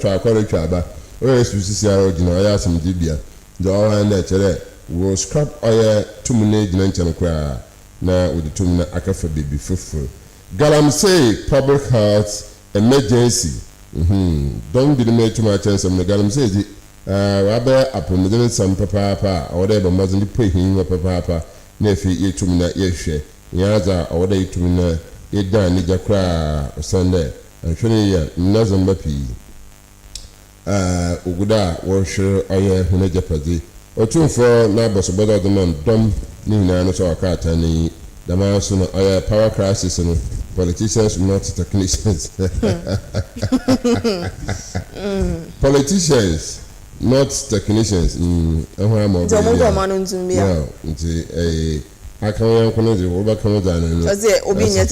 twa akọrọ aba OSP sisi ara ogina oya asendibia da oha na chere wo scrap oya tumne gina nchen kwa na uditum na akafa baby fufu Galamsey public health emergency don't be the too much chance of Galamsey di wabe apomedene sam papa awode ba mazindi pehin papa na fi yetum na yehwe yaza awode yetum na yedan ni jakra Sunday anhwene ya nazamba pi oguda wo hwe oye hune japadi otumfo na bosobodo dom ni na no so akata ni dama so no power crisis no politicians not technicians politicians not technicians ehwa mo nti akawo kono de oba kono da no obi nye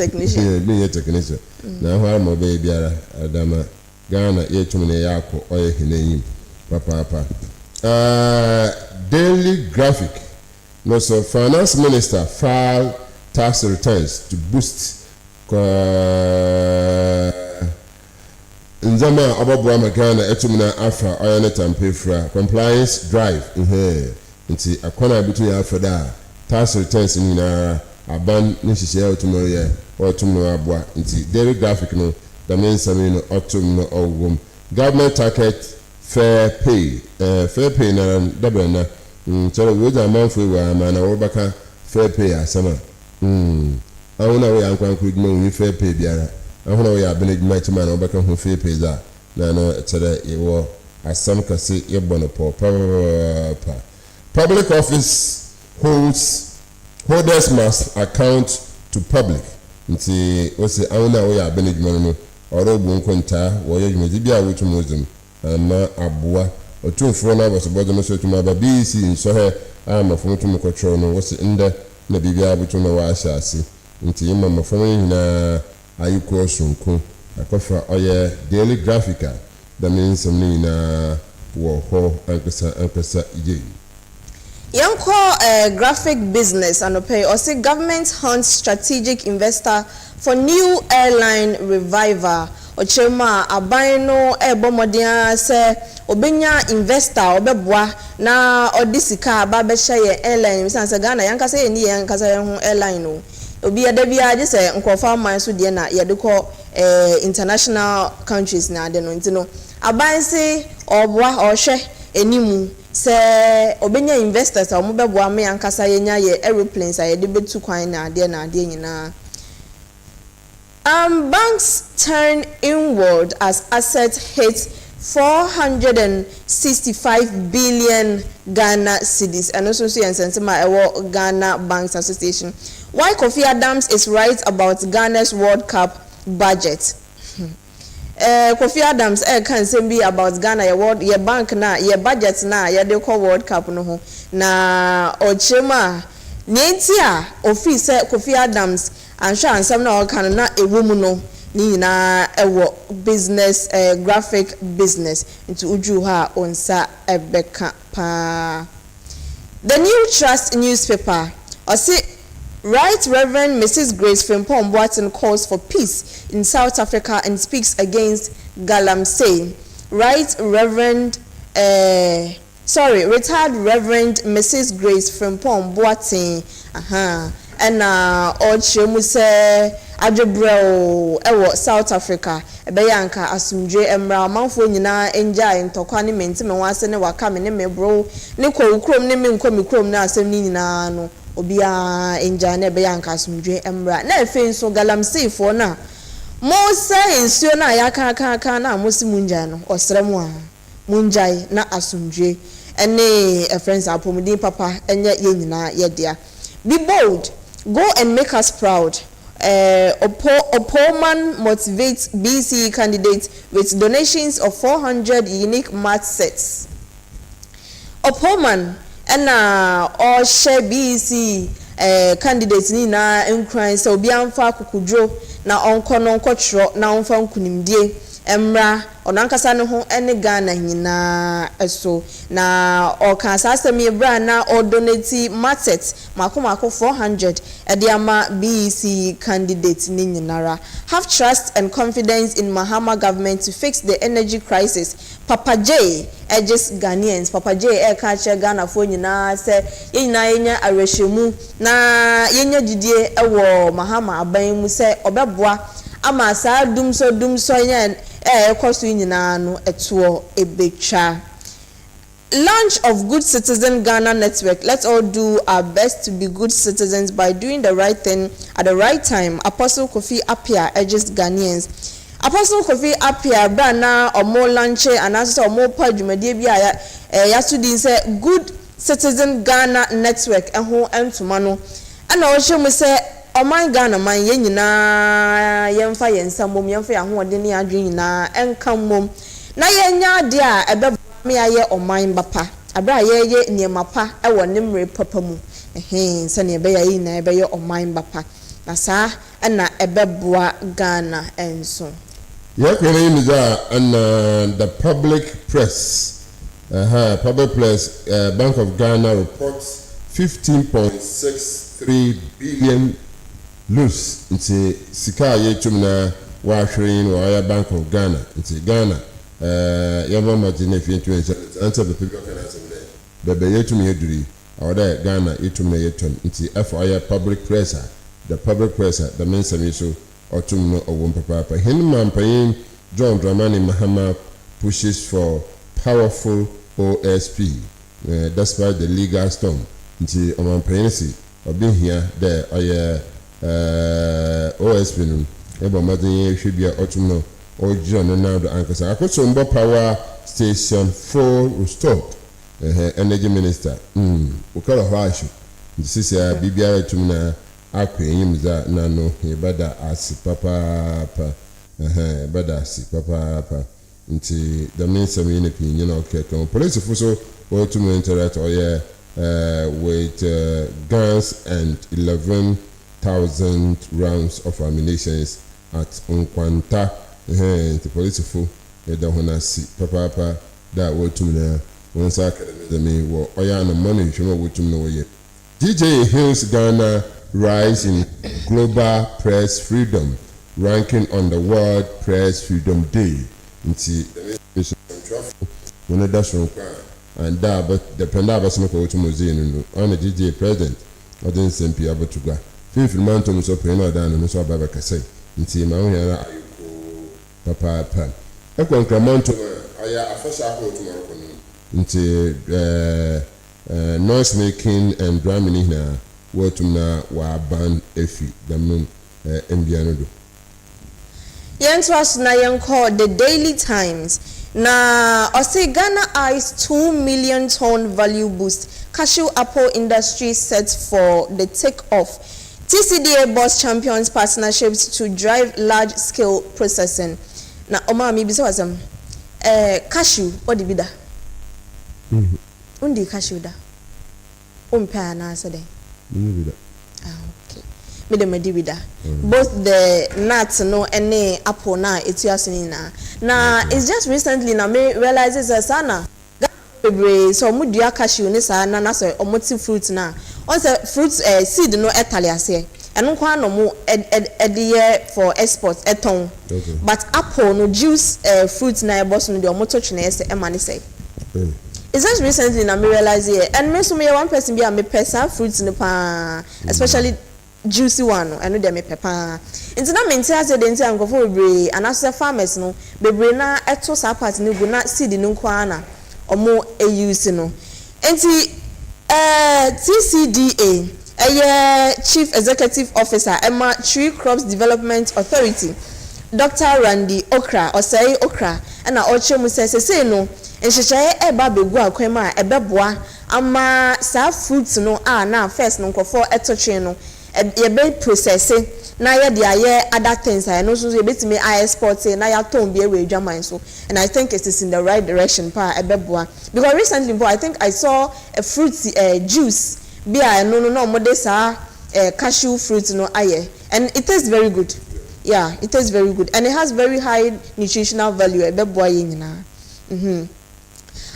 technician na ehwa mo be biara adama Ghana yetum ne yako oye hineyim papa Daily Graphic no so finance minister filed tax returns to boost nzama ababu Ghana etumna afa oyane tampefra compliance drive nti akwana bitu ya afada tax returns ni na aban ni hihye otumno ye otumno abua nti Daily Graphic no the main sami no otumno owum government fair pay na double na so we da man for we ma na wo baka fair pay asama ahuna we ankwan ku dum we fair pay biara ahuna we abened match man wo baka ho fair pay za na no tere e wo asam kase ye bono po public office holders must account to public nti o se ahuna we abened man no oro bu nkonta wo ye dwumadi bia wo tumozum ama aboa otumfo na bosobodo no so tuma ba BC nso he ama fo tum kotro no wo se nda na bibia butu na wa asase nti yima mafo nyina ayiko sunku akofa oye daily graphica that means somni na wo ho ankasa ije Yanko graphic business and pay or say government hunts strategic investor for new airline revival. Ochema abaino bomodia se obenya investor obeboa na odisika ba be share airline misanse Ghana yankasa ye ni yankasa ye ho airline no obi ade bia je se nkofa man so de na ye de ko international countries na ade no ntino abanse oboa ohwe enimu se obenya investors o mo beboa me yankasa ye nya ye aeroplanes a ye de betu kwan na ade nyina. Banks turn inward as assets hit 465 billion Ghana cedis. And also see and Ghana Banks Association. Why Kofi Adams is right about Ghana's World Cup budget. Kofi Adams can say be about Ghana your bank na your budget na your de call World Cup no na ochema nyentia office Kofi Adams and sure and some now can na a woman no ni na ewo business graphic business into uju ha onsa ebeka pa. The New Trust newspaper or say Right Reverend Mrs. Grace Frimpong Boateng calls for peace in South Africa and speaks against galamsey. Retired Reverend Mrs. Grace Frimpong Boateng and ochemu se adwebrɛw ewo South Africa ebeyanka asumdwe emra manfo nyina enja ntokwa ne mentime wase ne waka me ne mebro ne ko ukrom ne me nko mikrom na asem ni nyina no obia enja ne ebeyanka asumdwe emra na efe nso galamsey fo na mo se nsuo na yaka na mosi munja no osrem a munjai na asumdwe ene friends apomudin papa enye ye nyina ye dia. Be bold. Go and make us proud. Opoman motivates BC candidates with donations of 400 unique math sets. Opoman and all share BC candidates ni na enkran so obi amfa kukudro na onko no nkotro na onfa nkunimdie emra onankasa ne ho ene Ghana nyina eso na okasa asemi ebra na odonate market mako 400 ediama BEC candidate ni nyinara. Have trust and confidence in Mahama government to fix the energy crisis. Papa J edges Ghanaians. Papa J ka che Ghana fo nyina se yina yenya arehwemu na yenya didie ewo Mahama aban mu se obeboa ama sa dumso nya ekoso nyina no eto ebetwa. Launch of Good Citizen Ghana Network. Let's all do our best to be good citizens by doing the right thing at the right time. Apostle Kofi Appiah urges Ghanaians. Apostle Kofi Appiah brana omo lanche anase omo pa dwumade bia ya sudi say Good Citizen Ghana Network eho entuma no ana o hye mu say oman Ghana man ye nyina yemfa yensamom yemfa ya ho de ne adwe nyina enkamom na yenya de a ebe me aye oman bapa abra ye niema pa ewo nimre papa mu se ne ebe yi na ebe ye oman bapa na sa na ebe boa Ghana enso ya kwere ni za and the public press Bank of Ghana reports 15.63 billion loose into sika ye tumna wa hwere wa Bank of Ghana into Ghana yaba majine fi 20 answer the people can answer there bebe yetum yeduri awada Ghana yetum na yeton nti afọ public presser the men sami so otum no owon papa hin man payin John Dramani Mahama pushes for powerful OSP despite the legal storm. Nti omanpensi obi here there OSP no eba maden hwebia otumno ojo no now the ankasa akosombo power station full restore energy minister ukala hwashu nti sisi ya bibia tumna akwenyim za nano ebada asi papa bada asi papa nti the minister me ne pinyi na okay kan police fuso otumno interact with guns and 11,000 rounds of ammunition at Nkwanta. The police fu da hona si papa da wotum na won sa academy da me wo oya na money hwema wotum na woye. DJ Hills Ghana rise in global press freedom ranking on the World Press Freedom Day. Nti when da so and that but the pendaba some ko wotum no on the DJ president odin sempi abatuga. Fifth month to so pena da no so baba kasai. Nti ma ho yara papa ekwankramanto aya afasha ko tomorrow kono nti noise making and drumming na wotumna wa ban efi damno embiano do Yentwas na yenko the Daily Times na ose Ghana eyes 2 million ton value boost cashew apple industry set for the take off. TCDA boss champions partnerships to drive large scale processing. Na oma mi bisa wasam cashew odi bida. Undi cashew da. Umpa na asade. Bida. Okay. Me de medi bida. Both the nuts no any apple na etuasini na it's just recently na me realizes sana so mudia cashew ni sa na so omoti fruit na on say fruit seed no etaliase eno kwa no mo ediye for export eton but apple no juice fruit na eboss no de omoto twene ese emane say it's just recently na me realize here and me so me one person be a me pesa fruit no pa especially juicy one I know they me pepper into na maintain say dey ntia ngofo bebre and as farmers no bebre na eto sa part ni go na seed no kwa na omo use no enti TCDA Chief Executive Officer Emma Tree Crops Development Authority Dr. Randy Okra Osei Okra na ochemu say no enhyehyeye eba begu akwema ebeboa ama sa fruits no na first no nkofo etotwe no ye process na ye de aye other things I know so ye betimi export na ya ton bi ewe adwaman so and I think it is in the right direction pa ebeboa because recently I think I saw a fruit juice bi I no mo sa cashew fruit no aye and it tastes very good. Yeah, it tastes very good and it has very high nutritional value ebeboa ye nyina.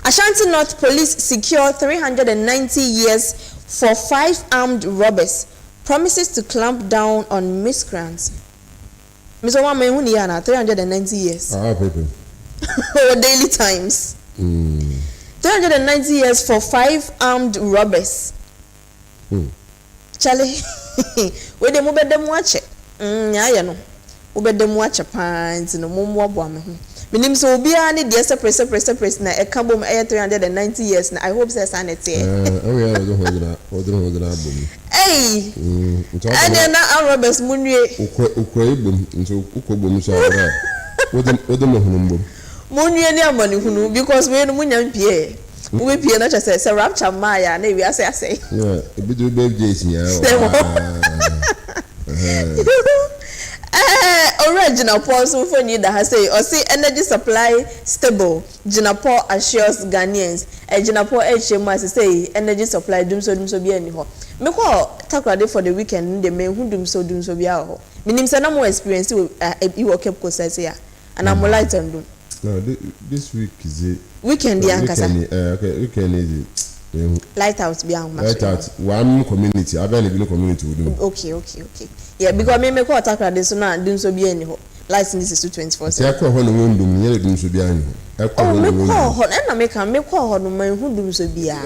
Ashanti North Police secure 390 years for 5 armed robbers. Promises to clamp down on miscreants. Mr. Wame Huniana, 390 years. People. Daily Times. 390 years for 5 armed robbers. Charlie, where the mobile them watch it? Yeah, no. Ube them watch a pint in a mumwa bomb. Minim so be any dear press na a cabo 390 years. I hope there's sanity. Oh, yeah, I don't know. Hey, and then our robbers Munye. Ukwebum into Ukobum Shara. What the Mohunum? Munye near money who because we're Munyan Pierre. We be not just say rapture Maya, maybe I say. Yeah, a bit of baby Jason. Original Paul for you that has say or say energy supply stable. Jinapo assures Ghanaians. Jinapo HMS say energy supply doom so be anyhow. Me call takrade for the weekend the men who doom so be aho. Minim say na more experience you kept process here. And I'm light and do. No, this week is it weekend the ankasa. Okay, weekend is it. Lighthouse be am. Lighthouse one community. I been in community we do. Okay. Yeah, because me call takrade so na doom so be anyhow. License is 24/7. Say I call ho no wondum nyere doom so be anyhow. I call ho no wondum. Oh, me call ho na me kan me call ho no man who doom so be a. I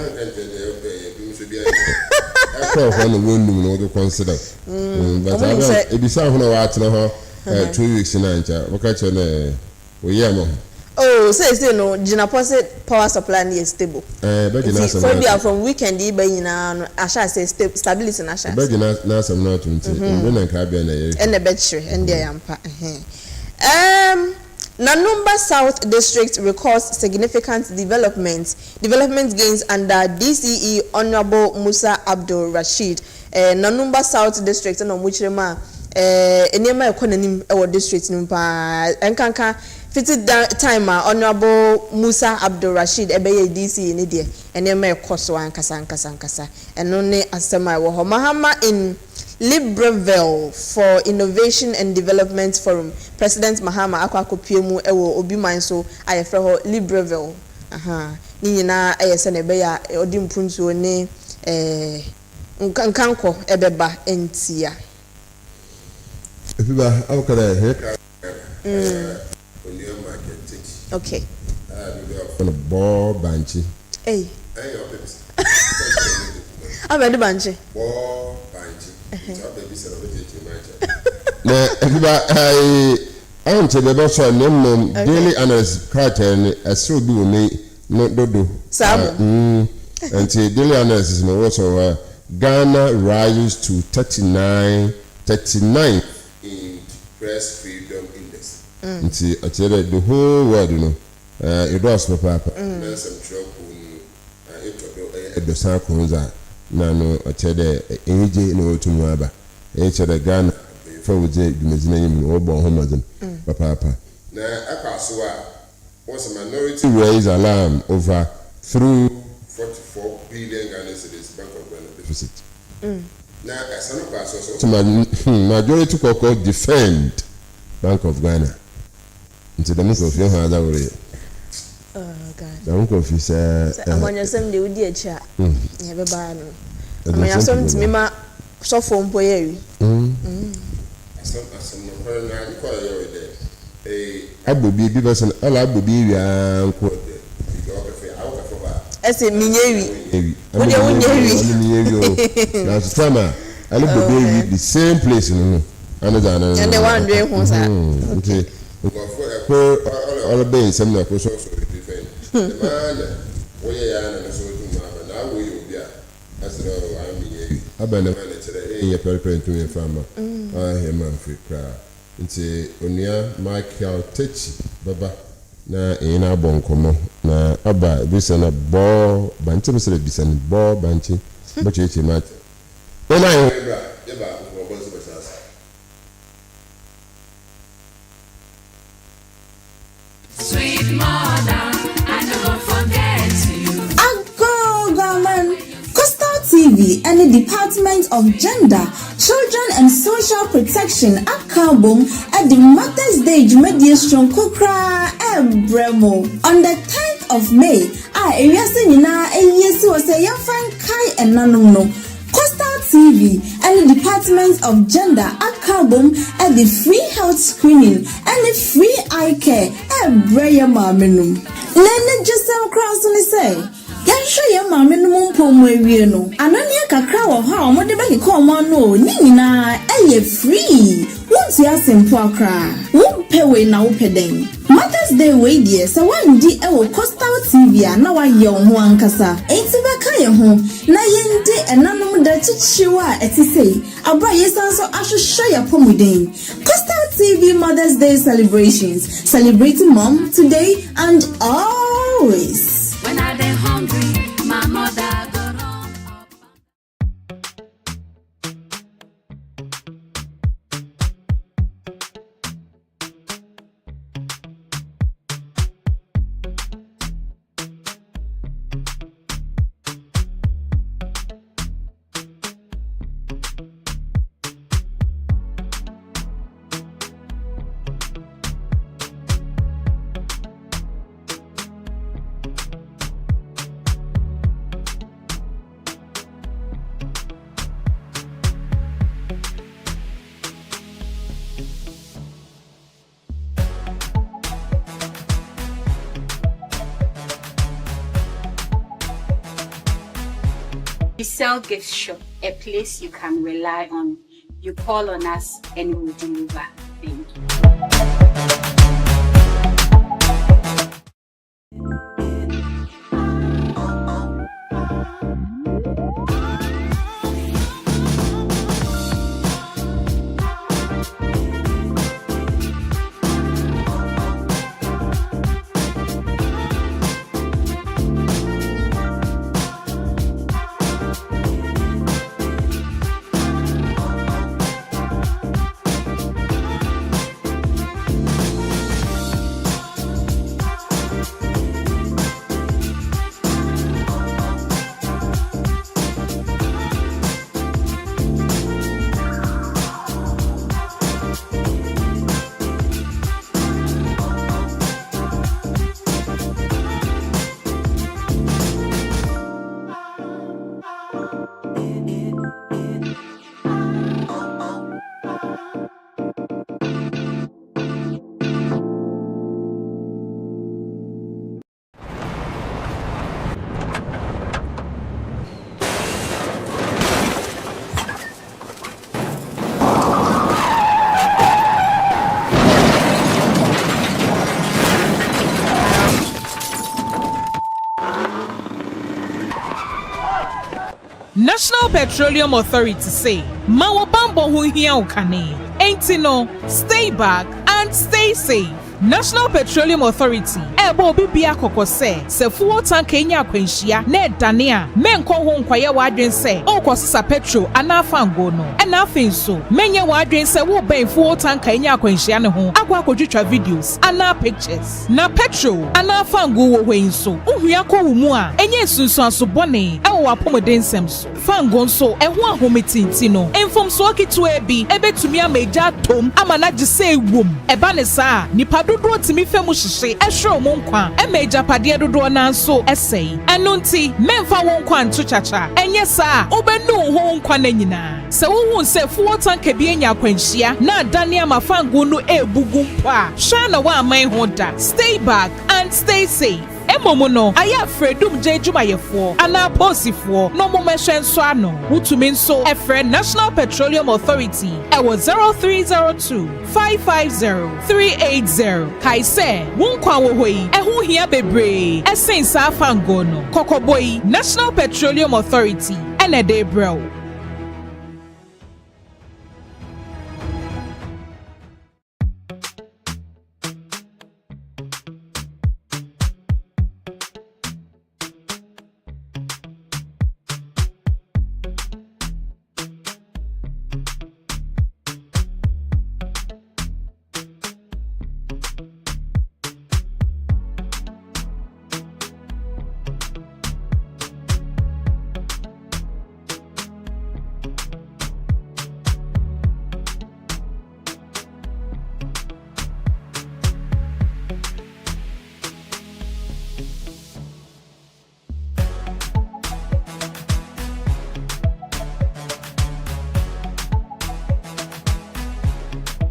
call ho no wondum no do consider. But I don't e be say ho no wa atena ho 2 weeks na ncha. We catch on we hear no. Oh, so it's no Jinapose power supply is stable. So from weekend Asha say stability na Asha. Na some not and the battery and the Nanumba South District records significant development gains under DCE Honorable Musa Abdul Rashid. Nanumba South District no muchirema enema ekononim e district nimpa enkanka fiti time Honorable Musa Abdul Rashid ebeye DCE ne de enema ekoso ankasa eno ne asema wo Mahama in Libreville for Innovation and Development Forum. President Mahama akwakopiemu ewo obi man so ayefre ho Libreville. Ni nyina eyese ne be ya odi mpuntuo ne nkanko ebeba entia. AFIBA awkara he Okay. On bo banchi. Hey. Abedi banchi. Bo banchi. AFIBA I want to be so name daily analyst carton as so do me no dodo. Sabo. And daily analysis no also Ghana rises to 39 in press freedom index. Nti the whole world you know it was papa. There's some trouble it san konza na no eje no otumu aba. The Ghana for we dey dumezina yim no bo homazin papa. Na akaso a was a minority raise alarm over through 44 billion Ghana cedis Bank of Ghana deficit. Now, as an majority koko defend Bank of Ghana. Into the most of your other way. Oh God. The uncle is I'm on your same day with the chat. Never ban. I'm on your same to me, ma so phone boy. I will be person. I will be uncle. Ese minyewi. What you Last summer, I look at the same place, you know. And the one doing who's that? Okay. All the base, I'm not so different. The man, we are and so now we will be as though I'm a man today, a preparing to me a farmer. I am a free crowd. It's a Unia Michael Techi, Baba. Na ina bon komo na aba this na bo banchi be say this na bo banchi bo cheche mat ona eba ko bo so besasa Sweet mother, I never forget you. Agro Government, Coastal TV and the Department of Gender, Children and Social Protection at Kabum at the Mother's Day Mediation Kokra Bremo. On the 10th of May, was a young Kai and Nanuno. Coastal TV and the Department of Gender at Kabum at the free health screening and the free eye care at Brayama Menum. Leonard Joseph Cross on the say. Yansho ya mama no mpomo ewie no anania kakra wo ha o mode be ko mo no ni nyina eye free won't ya simple akra wo pewe na wo peden Mother's Day we die se wandi e wo Coastal TV na wa ye ho ankasa enti be ka ye ho na yende enanom da chichiwa etisei abra yesan so ahwehwe ya pomuden Coastal TV Mother's Day celebrations celebrating mom today and always. When I been hungry, my mother go run up. We sell gift shop, a place you can rely on. You call on us and we'll deliver. Thank you. National Petroleum Authority say, Mawo bambo hu hia ukane. Enti no, stay back and stay safe. National Petroleum Authority ebo bibia kokose se fuel tank enya akwanhia na edane a menko ho nkwaye wadwen se okosisa petrol anafango no na afenso menye wadwen se wo ben fuel tank enya akwanhia ne ho akwa kodwetwa videos ana pictures na petrol anafango wo hwenso ohua ko wo mu a enye sunsuanso bone ewo apomeden semso fango nso eho ahometinti no enfomso kitu ebi ebetumi ameja tom ama na gise ewom eba ne saa nipa dodo timi femu hihye ehwe mo nkwa emeja pade dodo na nso esei eno nti memfa wo nkwa nto chacha enye saa obenu ho nkwa na nyina se wo se fuel tank bi enya akwanhia na adane amafango no ebugu mpo a hwa na wa aman ho da. Stay back and stay safe. Emomo no aya fredum je jumayefo ana posifo no momehwe nso ano wutumi nso efre National Petroleum Authority ewo 0302 550 380 kaise wonkwa wo hoi ehu hia bebre esensa afango no kokoboi National Petroleum Authority ene de bro.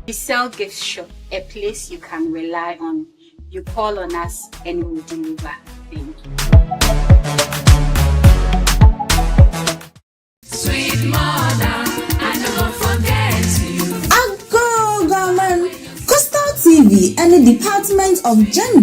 We sell gift shop, a place you can rely on. You call on us and we will deliver. Thank you. Sweet mother, I never forget you. Ago government, Coastal TV and the Department of Gender